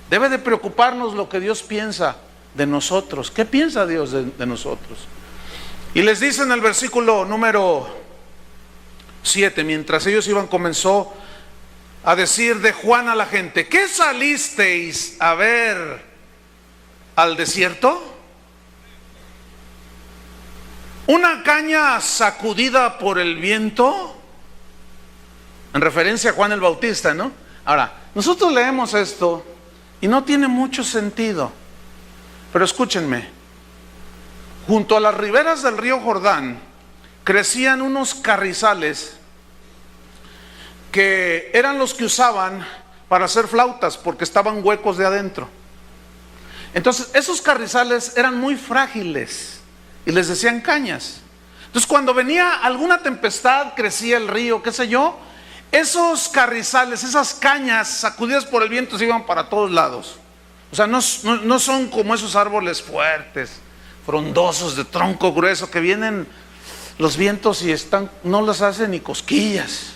Debe de preocuparnos lo que Dios piensa de nosotros. ¿Qué piensa Dios de nosotros? Y les dice en el versículo número 7, mientras ellos iban, comenzó a decir de Juan a la gente: ¿qué salisteis a ver al desierto? ¿Una caña sacudida por el viento? En referencia a Juan el Bautista, ¿no? Ahora, nosotros leemos esto y no tiene mucho sentido. Pero escúchenme, junto a las riberas del río Jordán crecían unos carrizales que eran los que usaban para hacer flautas, porque estaban huecos de adentro. Entonces esos carrizales eran muy frágiles y les decían cañas. Entonces cuando venía alguna tempestad, crecía el río, qué sé yo, esos carrizales, esas cañas sacudidas por el viento se iban para todos lados. O sea, no son como esos árboles fuertes, frondosos, de tronco grueso, que vienen los vientos y no les hacen ni cosquillas.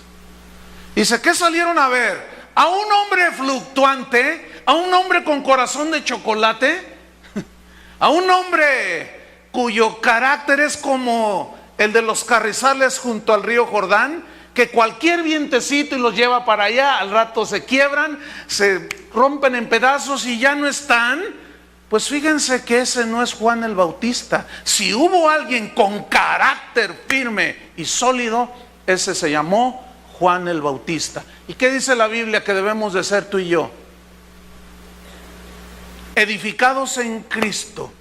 Dice, ¿qué salieron a ver? ¿A un hombre fluctuante? ¿A un hombre con corazón de chocolate? ¿A un hombre cuyo carácter es como el de los carrizales junto al río Jordán? Que cualquier vientecito y los lleva para allá, al rato se quiebran, se rompen en pedazos y ya no están. Pues fíjense que ese no es Juan el Bautista. Si hubo alguien con carácter firme y sólido, ese se llamó Juan el Bautista. ¿Y qué dice la Biblia que debemos de ser tú y yo? Edificados en Cristo,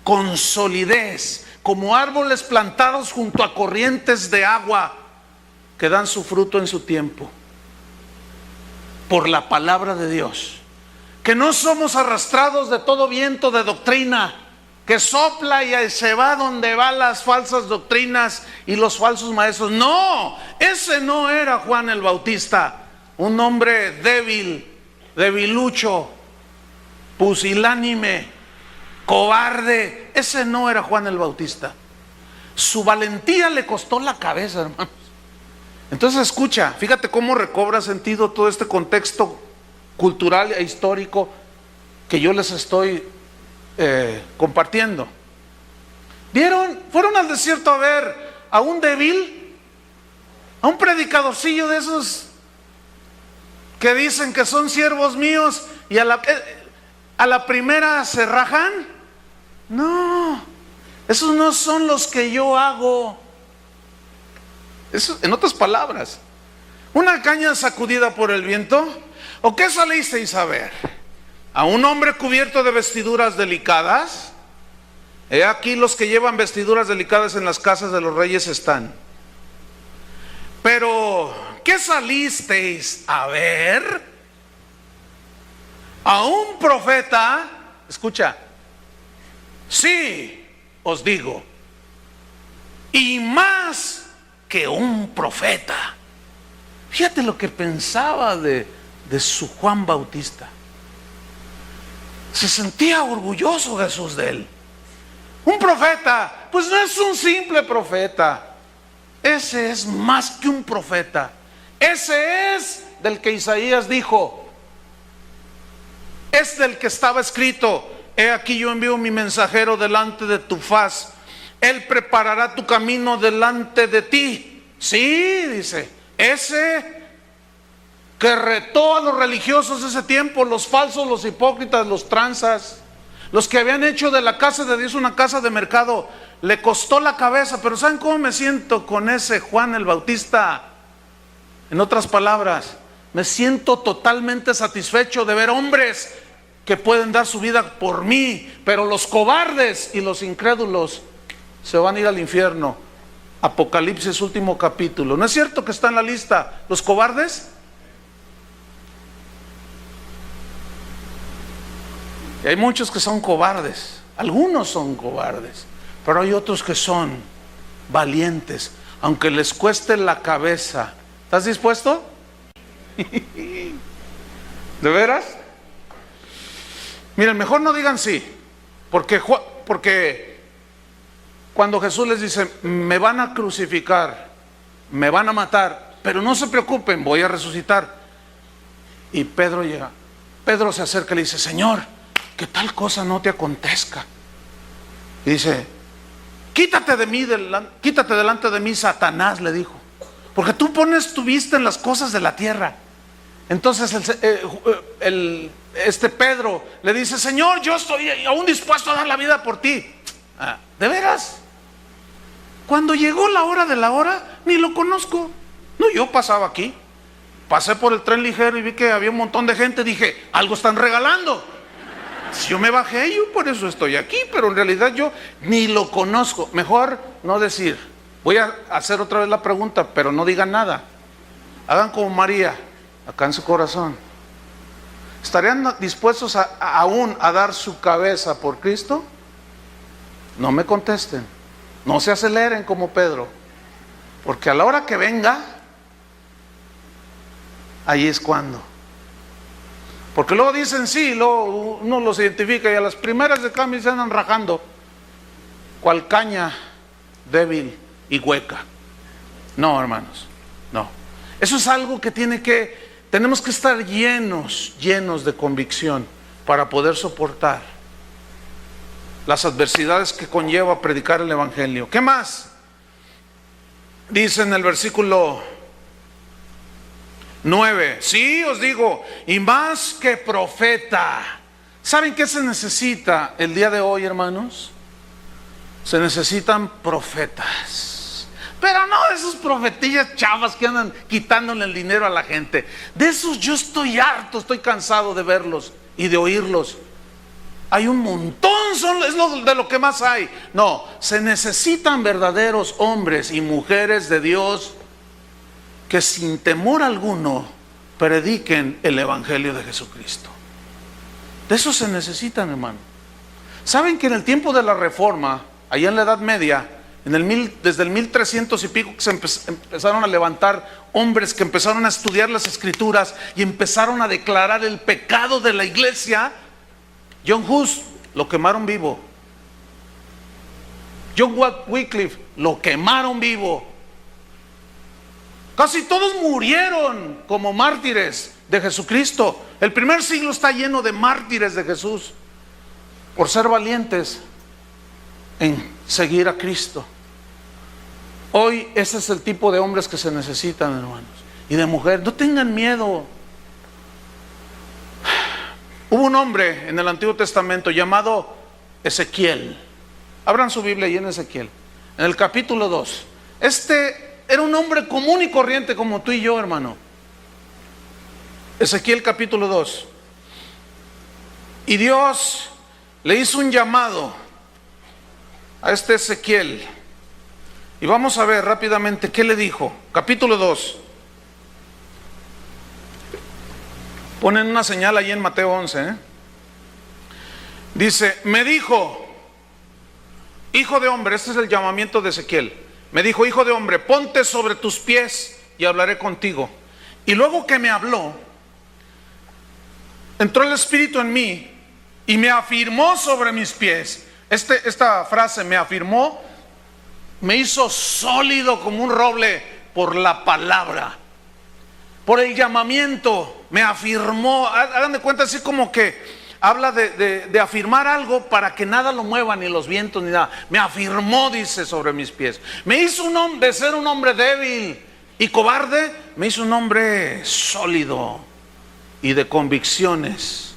con solidez, como árboles plantados junto a corrientes de agua, que dan su fruto en su tiempo, por la palabra de Dios. Que no somos arrastrados de todo viento de doctrina que sopla y se va donde van las falsas doctrinas y los falsos maestros. No, ese no era Juan el Bautista, un hombre débil, debilucho, pusilánime, cobarde. Ese no era Juan el Bautista. Su valentía le costó la cabeza, hermanos. Entonces escucha, fíjate cómo recobra sentido todo este contexto cultural e histórico que yo les estoy compartiendo. Fueron al desierto a ver a un débil, a un predicadorcillo de esos que dicen que son siervos míos y a la primera se rajan. No, esos no son los que yo hago. Eso, en otras palabras, ¿una caña sacudida por el viento? ¿O qué salisteis a ver? ¿A un hombre cubierto de vestiduras delicadas? He aquí los que llevan vestiduras delicadas en las casas de los reyes están. Pero, ¿qué salisteis a ver? ¿A un profeta? Escucha, sí, os digo, y más que un profeta. Fíjate lo que pensaba de su Juan Bautista. Se sentía orgulloso Jesús de él. Un profeta, pues no es un simple profeta. Ese es más que un profeta. Ese es del que Isaías dijo, es del que estaba escrito: he aquí yo envío mi mensajero delante de tu faz, él preparará tu camino delante de ti. Sí, dice, ese que retó a los religiosos de ese tiempo, los falsos, los hipócritas, los tranzas, los que habían hecho de la casa de Dios una casa de mercado, le costó la cabeza. Pero ¿saben cómo me siento con ese Juan el Bautista? En otras palabras, me siento totalmente satisfecho de ver hombres que pueden dar su vida por mí, pero los cobardes y los incrédulos se van a ir al infierno. Apocalipsis, último capítulo. ¿No es cierto que está en la lista los cobardes? Y hay muchos que son cobardes, algunos son cobardes, pero hay otros que son valientes. aunque les cueste la cabeza. ¿Estás dispuesto? ¿De veras? Miren, mejor no digan sí, porque cuando Jesús les dice, me van a crucificar, me van a matar, pero no se preocupen, voy a resucitar. Y Pedro llega, Pedro se acerca y le dice, Señor, que tal cosa no te acontezca. Y dice, quítate delante de mí, Satanás, le dijo, porque tú pones tu vista en las cosas de la tierra. Entonces este Pedro le dice, Señor, yo estoy aún dispuesto a dar la vida por ti. ¿De veras? Cuando llegó la hora de la hora, ni lo conozco. No, yo pasaba aquí, pasé por el tren ligero y vi que había un montón de gente. Dije, algo están regalando. Yo me bajé, yo por eso estoy aquí, pero en realidad yo ni lo conozco. Mejor no decir. Voy a hacer otra vez la pregunta, pero no digan nada. Hagan como María, acá en su corazón. ¿Estarían dispuestos aún a dar su cabeza por Cristo? No me contesten. No se aceleren como Pedro, porque a la hora que venga, ahí es cuando. Porque luego dicen sí, luego uno los identifica y a las primeras de cambio se andan rajando, cual caña débil y hueca. No, hermanos, no. Eso es algo que tenemos que estar llenos de convicción para poder soportar las adversidades que conlleva predicar el Evangelio. ¿Qué más? Dice en el versículo 9, sí os digo, y más que profeta. ¿Saben qué se necesita el día de hoy, hermanos? Se necesitan profetas. Pero no de esos profetillas chavas que andan quitándole el dinero a la gente. De esos yo estoy harto, estoy cansado de verlos y de oírlos. Hay un montón, es de lo que más hay. No, se necesitan verdaderos hombres y mujeres de Dios que sin temor alguno prediquen el Evangelio de Jesucristo. De eso se necesitan, hermano. ¿Saben que en el tiempo de la Reforma, allá en la Edad Media, desde el 1300 y pico, se empezaron a levantar hombres que empezaron a estudiar las Escrituras y empezaron a declarar el pecado de la iglesia? John Hus lo quemaron vivo. John Wycliffe lo quemaron vivo. Casi todos murieron como mártires de Jesucristo. El primer siglo está lleno de mártires de Jesús por ser valientes en seguir a Cristo. Hoy ese es el tipo de hombres que se necesitan, hermanos, y de mujeres. No tengan miedo. Hubo un hombre en el Antiguo Testamento llamado Ezequiel. Abran su Biblia ahí en Ezequiel, en el capítulo 2. Este era un hombre común y corriente como tú y yo, hermano. Ezequiel capítulo 2. Y Dios le hizo un llamado a este Ezequiel. Y vamos a ver rápidamente qué le dijo. Capítulo 2. Ponen una señal ahí en Mateo 11. Dice, me dijo, hijo de hombre, este es el llamamiento de Ezequiel. Me dijo, hijo de hombre, ponte sobre tus pies y hablaré contigo. Y luego que me habló, entró el Espíritu en mí y me afirmó sobre mis pies. Esta frase, me afirmó, me hizo sólido como un roble por la palabra, por el llamamiento. Me afirmó. Hagan de cuenta, así como que habla de afirmar algo para que nada lo mueva, ni los vientos ni nada. Me afirmó, dice, sobre mis pies. Me hizo de ser un hombre débil y cobarde, me hizo un hombre sólido y de convicciones.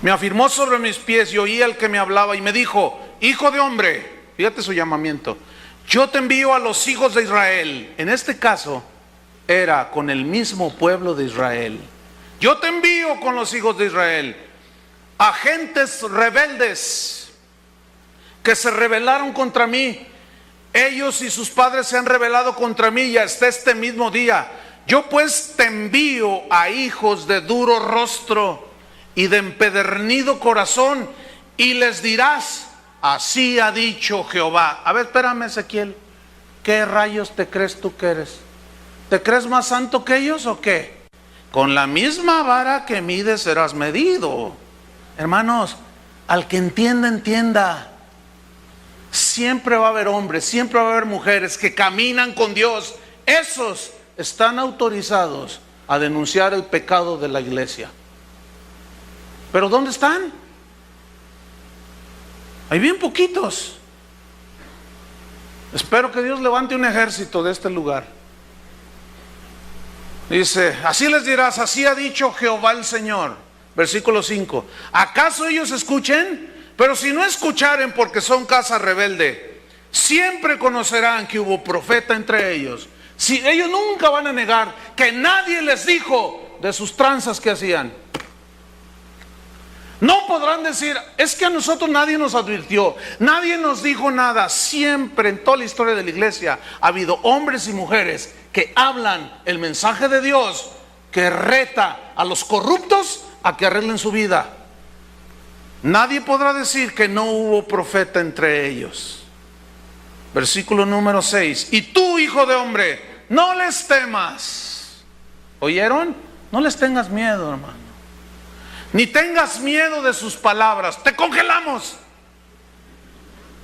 Me afirmó sobre mis pies y oí al que me hablaba y me dijo, hijo de hombre, fíjate su llamamiento, yo te envío a los hijos de Israel. En este caso era con el mismo pueblo de Israel. Yo te envío con los hijos de Israel a gentes rebeldes que se rebelaron contra mí. Ellos y sus padres se han rebelado contra mí y hasta este mismo día. Yo pues te envío a hijos de duro rostro y de empedernido corazón, y les dirás, así ha dicho Jehová. A ver, espérame, Ezequiel. ¿qué rayos te crees tú que eres? ¿Te crees más santo que ellos o qué? Con la misma vara que mides serás medido. Hermanos, al que entienda, entienda. Siempre va a haber hombres, siempre va a haber mujeres que caminan con Dios. Esos están autorizados a denunciar el pecado de la iglesia. ¿Pero dónde están? Hay bien poquitos. Espero que Dios levante un ejército de este lugar. Dice, así les dirás, así ha dicho Jehová el Señor. Versículo 5. ¿Acaso ellos escuchen? Pero si no escucharen, porque son casa rebelde, siempre conocerán que hubo profeta entre ellos. Si ellos nunca van a negar que nadie les dijo de sus tranzas que hacían. No podrán decir, es que a nosotros nadie nos advirtió, nadie nos dijo nada. Siempre en toda la historia de la iglesia ha habido hombres y mujeres que hablan el mensaje de Dios, que reta a los corruptos a que arreglen su vida. Nadie podrá decir que no hubo profeta entre ellos. Versículo número 6. Y tú, hijo de hombre, no les temas. ¿Oyeron? No les tengas miedo, hermano. Ni tengas miedo de sus palabras. Te congelamos.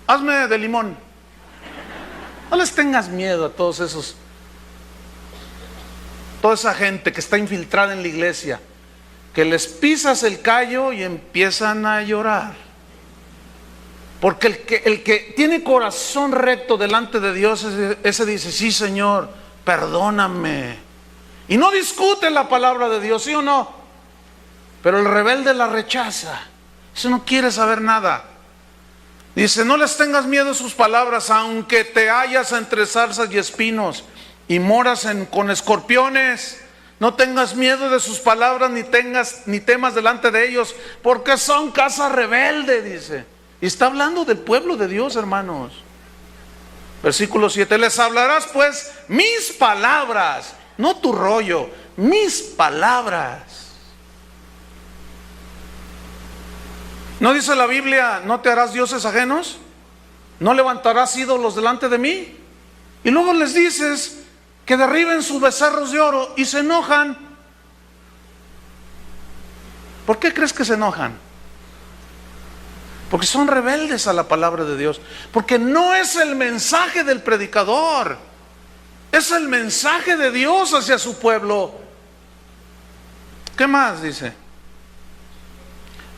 Hazme de limón. No les tengas miedo a todos esos, toda esa gente que está infiltrada en la iglesia, que les pisas el callo y empiezan a llorar. Porque el que tiene corazón recto delante de Dios, ese dice, sí, Señor, perdóname. Y no discute la palabra de Dios, ¿sí o no? Pero el rebelde la rechaza. Ese no quiere saber nada. Dice, no les tengas miedo a sus palabras, aunque te hallas entre zarzas y espinos y moras con escorpiones. No tengas miedo de sus palabras, ni temas delante de ellos, porque son casa rebelde, dice. Y está hablando del pueblo de Dios, hermanos. Versículo 7, les hablarás pues mis palabras, no tu rollo, mis palabras. ¿No dice la Biblia, no te harás dioses ajenos? ¿No levantarás ídolos delante de mí? Y luego les dices que derriben sus becerros de oro y se enojan. ¿Por qué crees que se enojan? Porque son rebeldes a la palabra de Dios. Porque no es el mensaje del predicador, es el mensaje de Dios hacia su pueblo. ¿Qué más dice?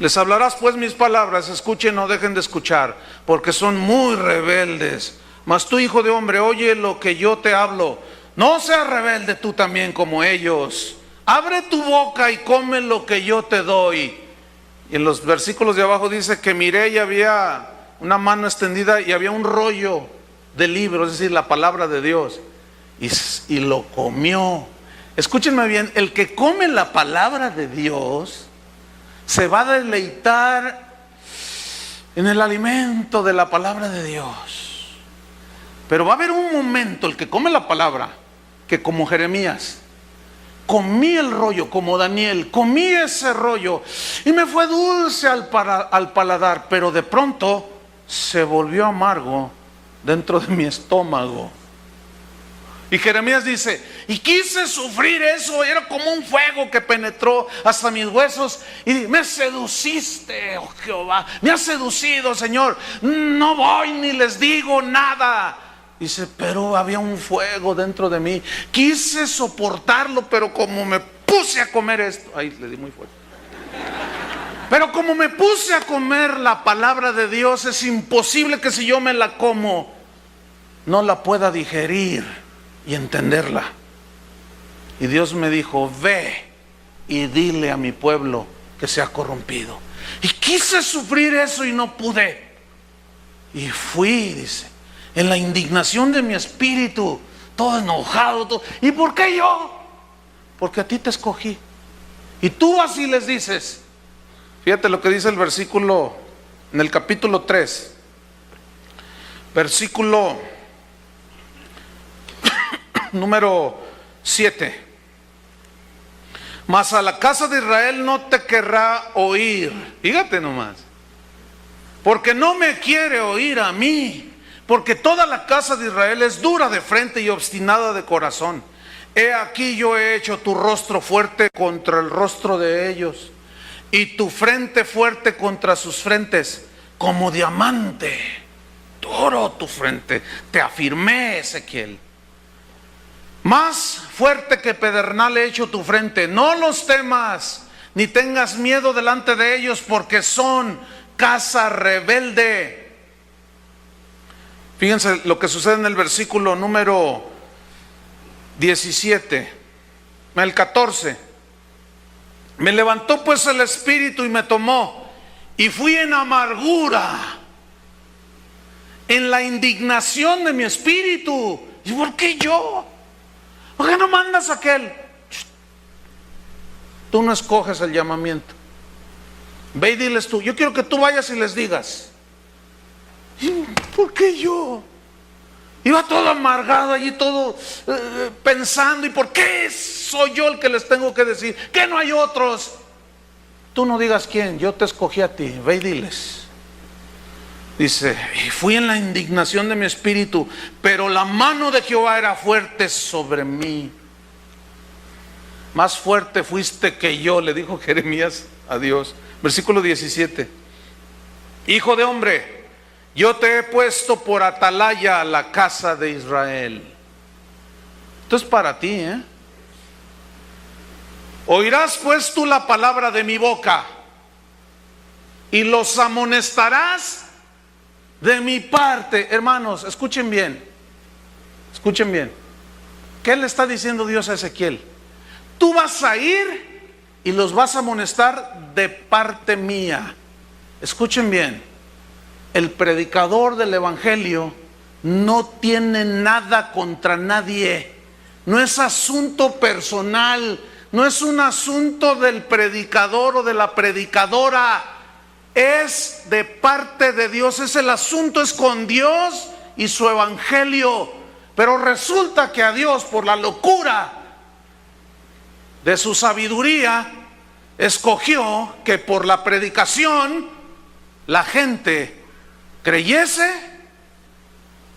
Les hablarás pues mis palabras, escuchen, no dejen de escuchar, porque son muy rebeldes. Mas tú, hijo de hombre, oye lo que yo te hablo. No seas rebelde tú también como ellos. Abre tu boca y come lo que yo te doy. Y en los versículos de abajo dice que miré y había una mano extendida y había un rollo de libro, es decir, la palabra de Dios. Y lo comió. Escúchenme bien, el que come la palabra de Dios se va a deleitar en el alimento de la palabra de Dios. Pero va a haber un momento, el que come la palabra, que como Jeremías, comí el rollo, como Daniel, comí ese rollo y me fue dulce al paladar, pero de pronto se volvió amargo dentro de mi estómago. Y Jeremías dice, y quise sufrir eso, era como un fuego que penetró hasta mis huesos. Y me seduciste, oh Jehová, me has seducido, Señor, no voy ni les digo nada. Dice, pero había un fuego dentro de mí, quise soportarlo, pero como me puse a comer esto, ahí le di muy fuerte. Pero como me puse a comer la palabra de Dios, es imposible que si yo me la como, no la pueda digerir y entenderla. Y Dios me dijo, ve y dile a mi pueblo que se ha corrompido. Y quise sufrir eso y no pude. Y fui, dice, en la indignación de mi espíritu, todo enojado, todo. ¿Y por qué yo? Porque a ti te escogí. Y tú vas y les dices, fíjate lo que dice el versículo, en el capítulo 3, versículo número 7. Mas a la casa de Israel no te querrá oír. Fíjate nomás. Porque no me quiere oír a mí. porque toda la casa de Israel es dura de frente y obstinada de corazón. He aquí yo he hecho tu rostro fuerte contra el rostro de ellos, y tu frente fuerte contra sus frentes, como diamante, oro tu frente, te afirmé, Ezequiel. Más fuerte que pedernal he hecho tu frente, no los temas, ni tengas miedo delante de ellos, porque son casa rebelde. Fíjense lo que sucede en el versículo número 17, el 14. Me levantó pues el espíritu y me tomó, y fui en amargura, en la indignación de mi espíritu. ¿Y por qué yo? ¿Por qué no mandas a aquel? Tú no escoges el llamamiento. Ve y diles tú. Yo quiero que tú vayas y les digas. ¿Por qué yo? Iba todo amargado allí, todo pensando. ¿Y por qué soy yo el que les tengo que decir? ¿Que no hay otros? Tú no digas quién, yo te escogí a ti. Ve y diles. Dice, y fui en la indignación de mi espíritu, pero la mano de Jehová era fuerte sobre mí. Más fuerte fuiste que yo, le dijo Jeremías a Dios. Versículo 17. Hijo de hombre, yo te he puesto por atalaya a la casa de Israel. Esto es para ti, ¿eh? Oirás pues tú la palabra de mi boca, y los amonestarás de mi parte. Hermanos, escuchen bien. Escuchen bien. ¿Qué le está diciendo Dios a Ezequiel? Tú vas a ir y los vas a amonestar de parte mía. Escuchen bien. El predicador del evangelio no tiene nada contra nadie. No es asunto personal. No es un asunto del predicador o de la predicadora. Es de parte de Dios. Es el asunto, es con Dios y su evangelio. Pero resulta que a Dios, por la locura de su sabiduría, escogió que por la predicación la gente creyese,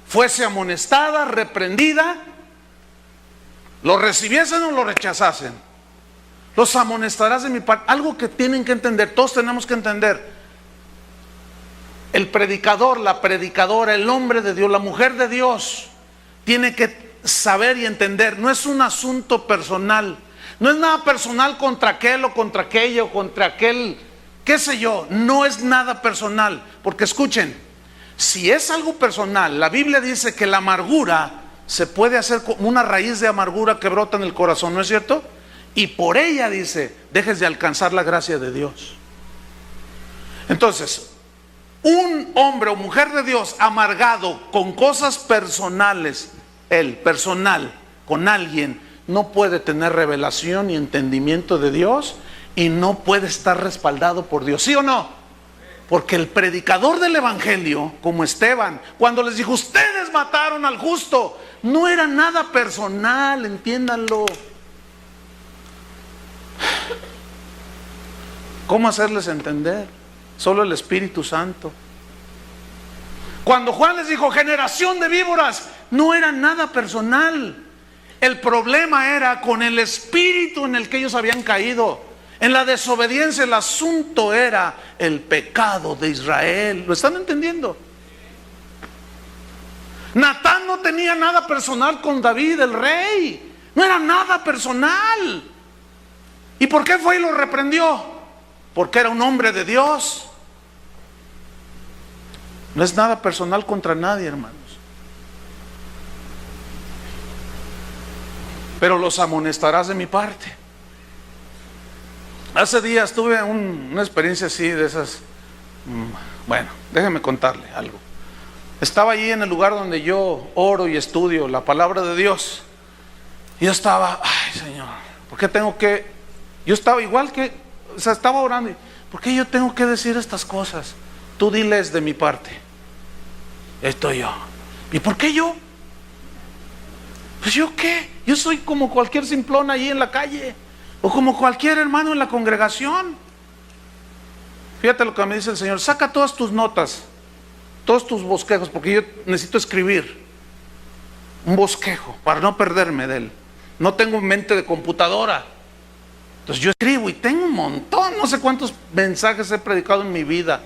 fuese amonestada, reprendida, lo recibiesen o lo rechazasen. Los amonestarás de mi parte. Algo que tienen que entender, todos tenemos que entender. El predicador, la predicadora, el hombre de Dios, la mujer de Dios, tiene que saber y entender, no es un asunto personal. No es nada personal contra aquel o contra aquello o contra aquel, qué sé yo. No es nada personal. Porque escuchen, si es algo personal, la Biblia dice que la amargura se puede hacer como una raíz de amargura que brota en el corazón, ¿no es cierto? Y por ella dice, dejes de alcanzar la gracia de Dios. Entonces, un hombre o mujer de Dios amargado con cosas personales, él personal, con alguien, no puede tener revelación y entendimiento de Dios y no puede estar respaldado por Dios, ¿sí o no? Porque el predicador del evangelio, como Esteban, cuando les dijo, ustedes mataron al justo, no era nada personal, entiéndanlo. ¿Cómo hacerles entender? Solo el Espíritu Santo. Cuando Juan les dijo, generación de víboras, no era nada personal. El problema era con el espíritu en el que ellos habían caído. En la desobediencia, el asunto era el pecado de Israel. ¿Lo están entendiendo? Natán no tenía nada personal con David, el rey. No era nada personal. ¿Y por qué fue y lo reprendió? Porque era un hombre de Dios. No es nada personal contra nadie, hermanos. Pero los amonestarás de mi parte. Hace días tuve una experiencia así de esas. Bueno, déjenme contarle algo. Estaba allí en el lugar donde yo oro y estudio la palabra de Dios. Y yo estaba, ay Señor, ¿por qué tengo que? Yo estaba igual que, o sea, estaba orando. ¿Por qué yo tengo que decir estas cosas? Tú diles de mi parte. Estoy yo. ¿Y por qué yo? Pues yo qué, yo soy como cualquier simplón allí en la calle, o como cualquier hermano en la congregación. Fíjate lo que me dice el Señor, saca todas tus notas todos tus bosquejos, porque yo necesito escribir un bosquejo para no perderme de él. No tengo mente de computadora. Entonces yo escribo y tengo un montón, no sé cuántos mensajes he predicado en mi vida,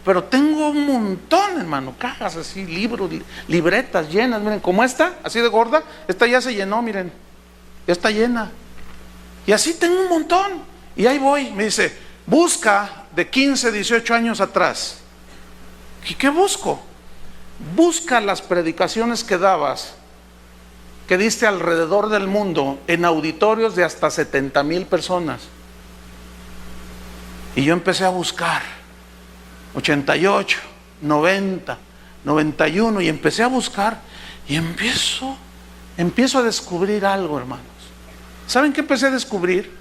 pero tengo un montón, hermano, cajas así, libros, libretas llenas, miren, como esta, así de gorda, esta ya se llenó, miren, ya está llena. Y así tengo un montón. Y ahí voy, me dice, busca de 15, 18 años atrás. ¿Y qué busco? Busca las predicaciones que dabas, que diste alrededor del mundo, en auditorios de hasta 70,000 personas. Y yo empecé a buscar 88, 90, 91, y empecé a buscar y empiezo a descubrir algo, hermanos. ¿Saben qué empecé a descubrir?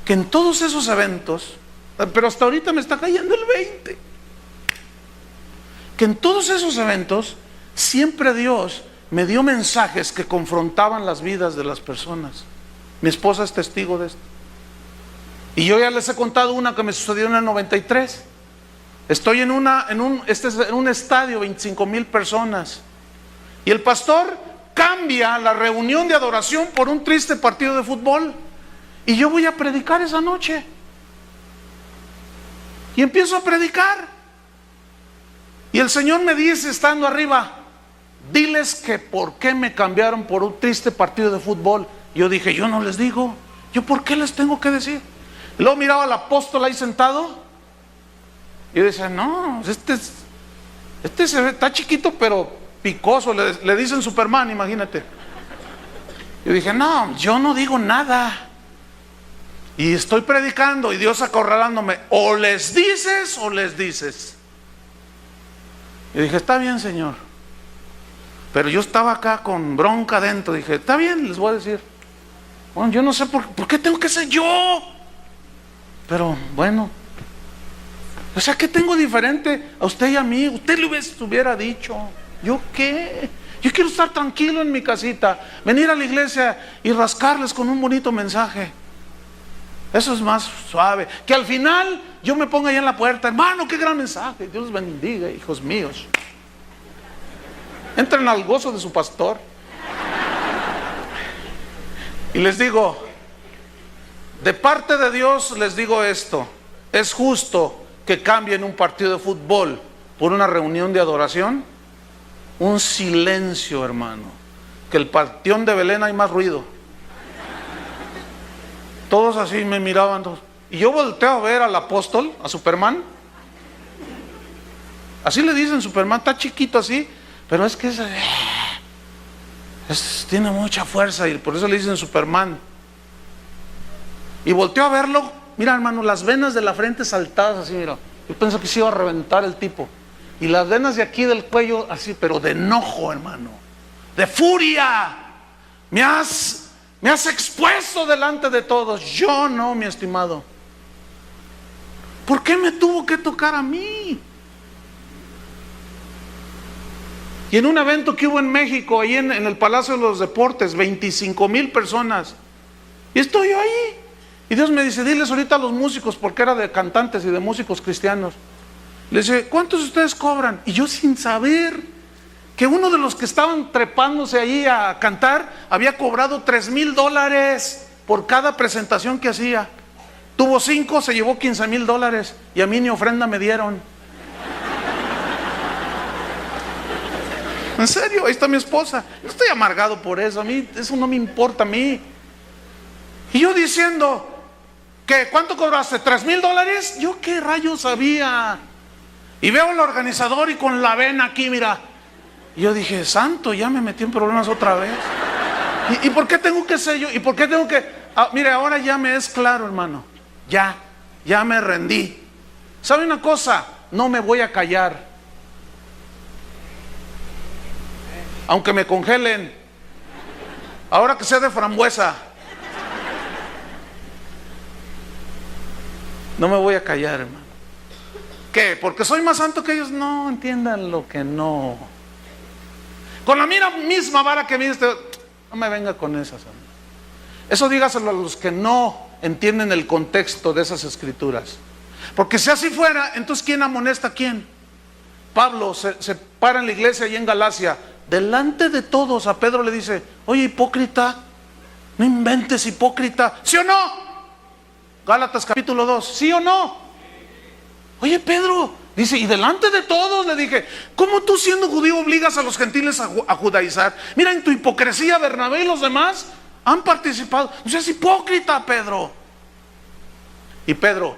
Que en todos esos eventos, pero hasta ahorita me está cayendo el 20, que en todos esos eventos siempre Dios me dio mensajes que confrontaban las vidas de las personas. Mi esposa es testigo de esto. Y yo ya les he contado una que me sucedió en el 93. Estoy en un estadio, 25,000 personas. Y el pastor cambia la reunión de adoración por un triste partido de fútbol. Y yo voy a predicar esa noche. Y empiezo a predicar. Y el Señor me dice, estando arriba, diles que por qué me cambiaron por un triste partido de fútbol. Yo dije, yo no les digo. ¿Yo por qué les tengo que decir? Y luego miraba al apóstol ahí sentado. Y yo decía, no, este se ve, está chiquito pero picoso, le dicen Superman, imagínate. Yo dije, no, yo no digo nada. Y estoy predicando y Dios acorralándome, o les dices o les dices. Y dije, está bien, Señor. Pero yo estaba acá con bronca adentro. Dije, está bien, les voy a decir. Bueno, yo no sé por qué tengo que ser yo. Pero bueno, o sea, ¿qué tengo diferente a usted y a mí? Usted le hubiera dicho. ¿Yo qué? Yo quiero estar tranquilo en mi casita, venir a la iglesia y rascarles con un bonito mensaje. Eso es más suave. Que al final yo me ponga ahí en la puerta, hermano, qué gran mensaje. Dios los bendiga, hijos míos. Entren al gozo de su pastor. Y les digo, de parte de Dios les digo esto: ¿es justo que cambien un partido de fútbol por una reunión de adoración? Un silencio, hermano. Que el panteón de Belén hay más ruido. Todos así me miraban. Y yo volteo a ver al apóstol, a Superman. Así le dicen Superman, está chiquito así, pero es que tiene mucha fuerza y por eso le dicen Superman. Y volteo a verlo, mira, hermano, las venas de la frente saltadas así, mira. Yo pensé que se iba a reventar el tipo. Y las venas de aquí del cuello así, pero de enojo, hermano, de furia. Me has expuesto delante de todos. Yo no, mi estimado. ¿Por qué me tuvo que tocar a mí? Y en un evento que hubo en México, ahí en el Palacio de los Deportes, 25,000 personas. Y estoy yo ahí. Y Dios me dice, diles ahorita a los músicos, porque era de cantantes y de músicos cristianos. Le dice, ¿cuántos de ustedes cobran? Y yo sin saber que uno de los que estaban trepándose allí a cantar había cobrado $3,000 por cada presentación que hacía. Tuvo 5, se llevó $15,000 y a mí ni ofrenda me dieron. En serio, ahí está mi esposa. Yo estoy amargado por eso, a mí eso no me importa a mí. Y yo diciendo, ¿qué? ¿Cuánto cobraste? $3,000. ¿Yo qué rayos sabía? Y veo al organizador y con la vena aquí, mira. Y yo dije, santo, ya me metí en problemas otra vez. ¿Y por qué tengo que ser yo? ¿Y por qué tengo que...? Mire, ahora ya me es claro, hermano. Ya me rendí. ¿Sabe una cosa? No me voy a callar. Aunque me congelen. Ahora que sea de frambuesa. No me voy a callar, hermano. ¿Qué? ¿Porque soy más santo que ellos? No, entiendan lo que no. Con la misma vara que mide, no me venga con esas, hermano. Eso dígaselo a los que no entienden el contexto de esas escrituras. Porque si así fuera, entonces ¿quién amonesta a quién? Pablo se para en la iglesia y en Galacia, delante de todos a Pedro le dice: oye, hipócrita, no inventes, hipócrita, ¿sí o no? Gálatas capítulo 2, ¿sí o no? Oye, Pedro, dice, y delante de todos le dije: ¿cómo tú siendo judío obligas a los gentiles a judaizar? Mira, en tu hipocresía Bernabé y los demás han participado. No seas hipócrita, Pedro. Y Pedro: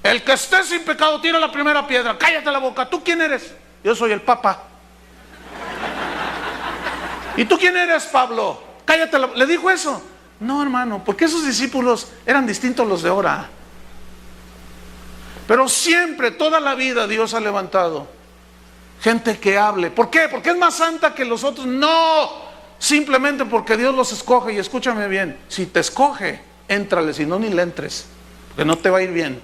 el que esté sin pecado tira la primera piedra. Cállate la boca. ¿Tú quién eres? Yo soy el Papa. ¿Y tú quién eres, Pablo? Cállate ¿Le dijo eso? No, hermano, porque esos discípulos eran distintos a los de ahora. Pero siempre, toda la vida, Dios ha levantado gente que hable. ¿Por qué? ¿Porque es más santa que los otros? No, simplemente porque Dios los escoge. Y escúchame bien, si te escoge, éntrale, si no, ni le entres, porque no te va a ir bien.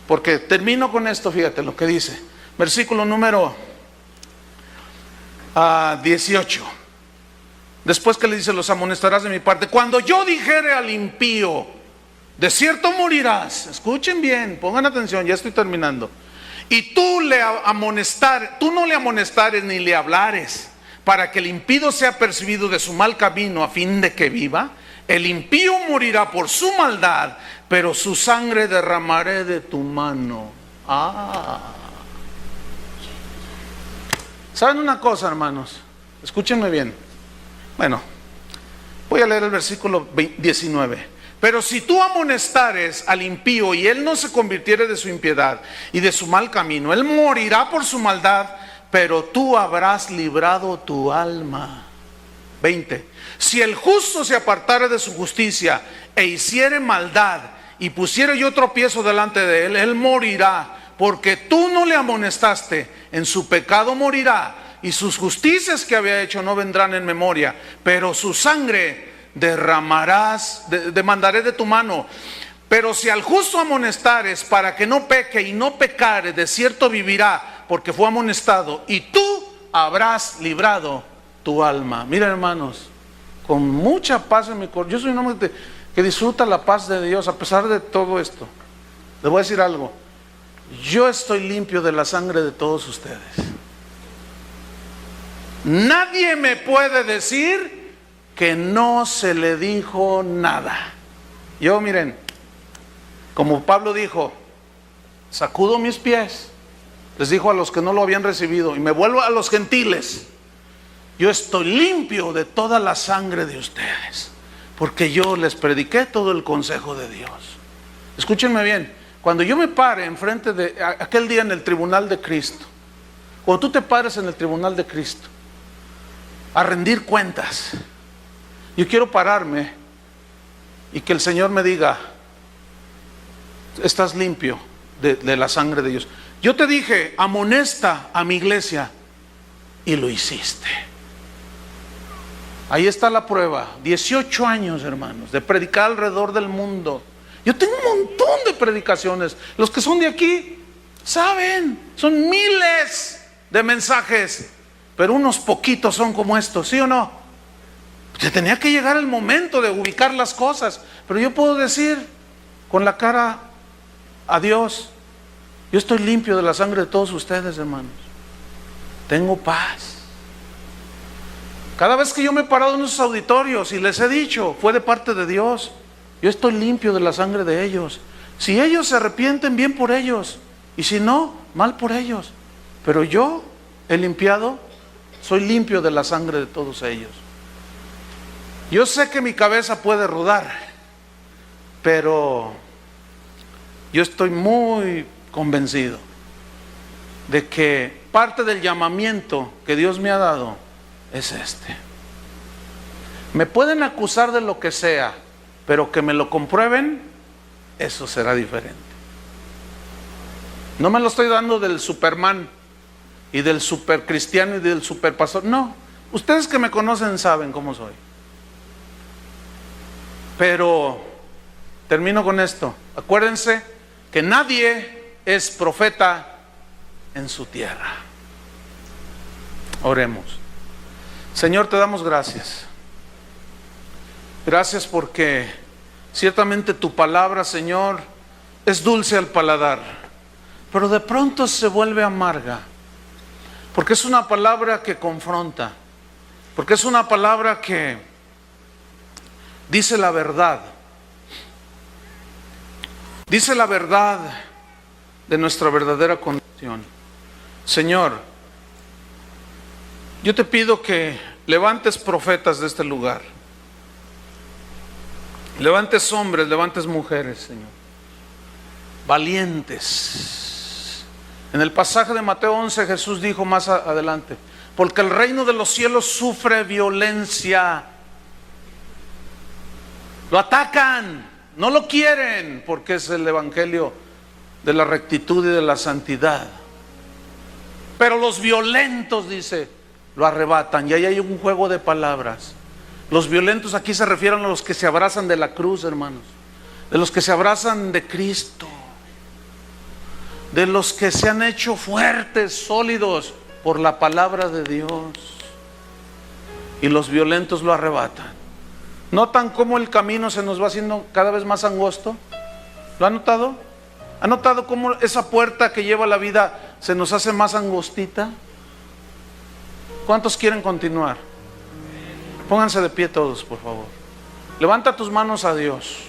Porque termino con esto, fíjate lo que dice, versículo número 18. Después que le dice: los amonestarás de mi parte. Cuando yo dijere al impío: de cierto morirás. Escuchen bien, pongan atención, ya estoy terminando. Y tú no le amonestares ni le hablares, para que el impío sea percibido de su mal camino, a fin de que viva. El impío morirá por su maldad, pero su sangre derramaré de tu mano. ¿Saben una cosa, hermanos? Escúchenme bien. Bueno, voy a leer el versículo 19. Pero si tú amonestares al impío y él no se convirtiere de su impiedad y de su mal camino, él morirá por su maldad, pero tú habrás librado tu alma. 20. Si el justo se apartare de su justicia e hiciere maldad y pusiere yo tropiezo delante de él, él morirá, porque tú no le amonestaste. En su pecado morirá, y sus justicias que había hecho no vendrán en memoria, pero su sangre demandaré de tu mano. Pero si al justo amonestares para que no peque y no pecare, de cierto vivirá, porque fue amonestado, y tú habrás librado tu alma. Miren, hermanos, con mucha paz en mi corazón. Yo soy un hombre que disfruta la paz de Dios a pesar de todo esto. Les voy a decir algo: yo estoy limpio de la sangre de todos ustedes. Nadie me puede decir que no se le dijo nada. Yo, miren, como Pablo dijo: sacudo mis pies, les dijo a los que no lo habían recibido, y me vuelvo a los gentiles. Yo estoy limpio de toda la sangre de ustedes, porque yo les prediqué todo el consejo de Dios. Escúchenme bien, cuando yo me pare enfrente de aquel día en el tribunal de Cristo, cuando tú te pares en el tribunal de Cristo a rendir cuentas, yo quiero pararme y que el Señor me diga: estás limpio de la sangre de Dios. Yo te dije: amonesta a mi iglesia, y lo hiciste. Ahí está la prueba. 18 años, hermanos, de predicar alrededor del mundo. Yo tengo un montón de predicaciones. Los que son de aquí saben, son miles de mensajes, pero unos poquitos son como estos, ¿sí o no? Ya tenía que llegar el momento de ubicar las cosas. Pero yo puedo decir con la cara a Dios: yo estoy limpio de la sangre de todos ustedes, hermanos. Tengo paz. Cada vez que yo me he parado en esos auditorios y les he dicho, fue de parte de Dios. Yo estoy limpio de la sangre de ellos. Si ellos se arrepienten, bien por ellos, y si no, mal por ellos. Pero yo he limpiado, soy limpio de la sangre de todos ellos. Yo sé que mi cabeza puede rodar, pero yo estoy muy convencido de que parte del llamamiento que Dios me ha dado es este. Me pueden acusar de lo que sea, pero que me lo comprueben, eso será diferente. No me lo estoy dando del Superman y del super cristiano y del super pastor. No, ustedes que me conocen saben cómo soy. Pero termino con esto. Acuérdense que nadie es profeta en su tierra. Oremos. Señor, te damos gracias. Gracias porque ciertamente tu palabra, Señor, es dulce al paladar, pero de pronto se vuelve amarga Porque es una palabra que confronta, porque es una palabra que dice la verdad. Dice la verdad de nuestra verdadera condición. Señor, yo te pido que levantes profetas de este lugar. Levantes hombres, levantes mujeres, Señor. Valientes. En el pasaje de Mateo 11 Jesús dijo más adelante: porque el reino de los cielos sufre violencia. Lo atacan, no lo quieren, porque es el evangelio de la rectitud y de la santidad. Pero los violentos, dice, lo arrebatan. Y ahí hay un juego de palabras. Los violentos aquí se refieren a los que se abrazan de la cruz, hermanos, de los que se abrazan de Cristo, de los que se han hecho fuertes, sólidos por la palabra de Dios. Y los violentos lo arrebatan. ¿Notan cómo el camino se nos va haciendo cada vez más angosto? ¿Lo han notado? ¿Han notado cómo esa puerta que lleva a la vida se nos hace más angostita? ¿Cuántos quieren continuar? Pónganse de pie todos, por favor. Levanta tus manos a Dios.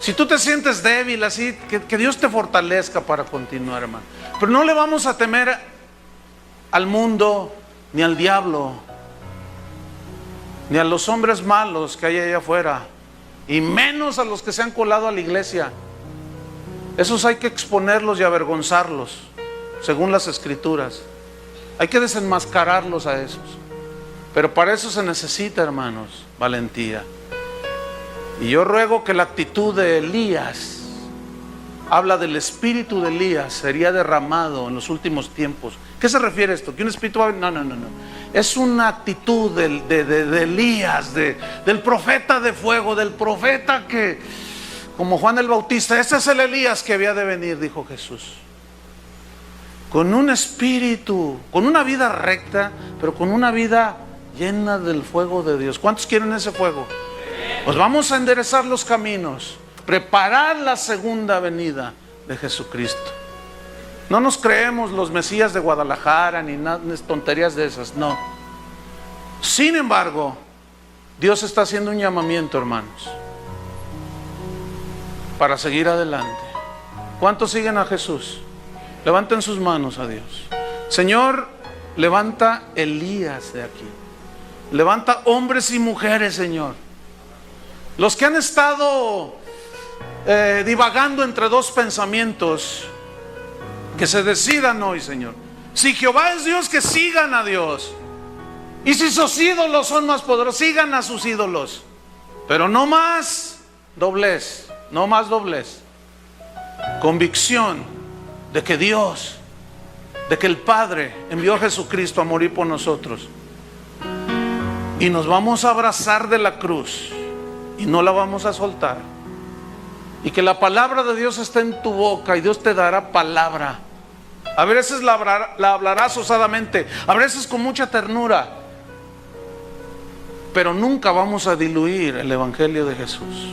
Si tú te sientes débil así, que Dios te fortalezca para continuar, hermano. Pero no le vamos a temer al mundo, ni al diablo, ni a los hombres malos que hay allá afuera, y menos a los que se han colado a la iglesia. Esos hay que exponerlos y avergonzarlos, según las Escrituras. Hay que desenmascararlos a esos. Pero para eso se necesita, hermanos, valentía. Y yo ruego que la actitud de Elías, habla del espíritu de Elías, sería derramado en los últimos tiempos. ¿Qué se refiere a esto? ¿Que un espíritu va a...? No. Es una actitud de Elías, del profeta de fuego, del profeta que, como Juan el Bautista, ese es el Elías que había de venir, dijo Jesús. Con un espíritu, con una vida recta, pero con una vida llena del fuego de Dios. ¿Cuántos quieren ese fuego? Pues vamos a enderezar los caminos, preparar la segunda venida de Jesucristo. No nos creemos los Mesías de Guadalajara ni tonterías de esas, no. Sin embargo, Dios está haciendo un llamamiento, hermanos, para seguir adelante. ¿Cuántos siguen a Jesús? Levanten sus manos a Dios. Señor, levanta Elías de aquí. Levanta hombres y mujeres, Señor. Los que han estado divagando entre dos pensamientos, que se decidan hoy, Señor. Si Jehová es Dios, que sigan a Dios. Y si sus ídolos son más poderosos, sigan a sus ídolos. Pero no más doblez, no más doblez. Convicción de que Dios, de que el Padre envió a Jesucristo a morir por nosotros. Y nos vamos a abrazar de la cruz y no la vamos a soltar. Y que la palabra de Dios esté en tu boca y Dios te dará palabra. A veces la hablarás osadamente, a veces con mucha ternura, pero nunca vamos a diluir el evangelio de Jesús.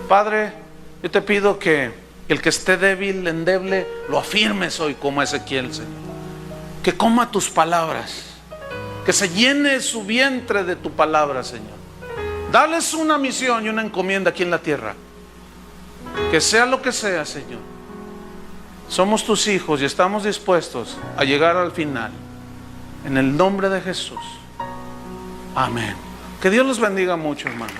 Padre, yo te pido que el que esté débil, endeble, lo afirmes hoy como Ezequiel, Señor. Que coma tus palabras, que se llene su vientre de tu palabra, Señor. Dales una misión y una encomienda aquí en la tierra. Que sea lo que sea, Señor. Somos tus hijos y estamos dispuestos a llegar al final. En el nombre de Jesús. Amén. Que Dios los bendiga mucho, hermanos.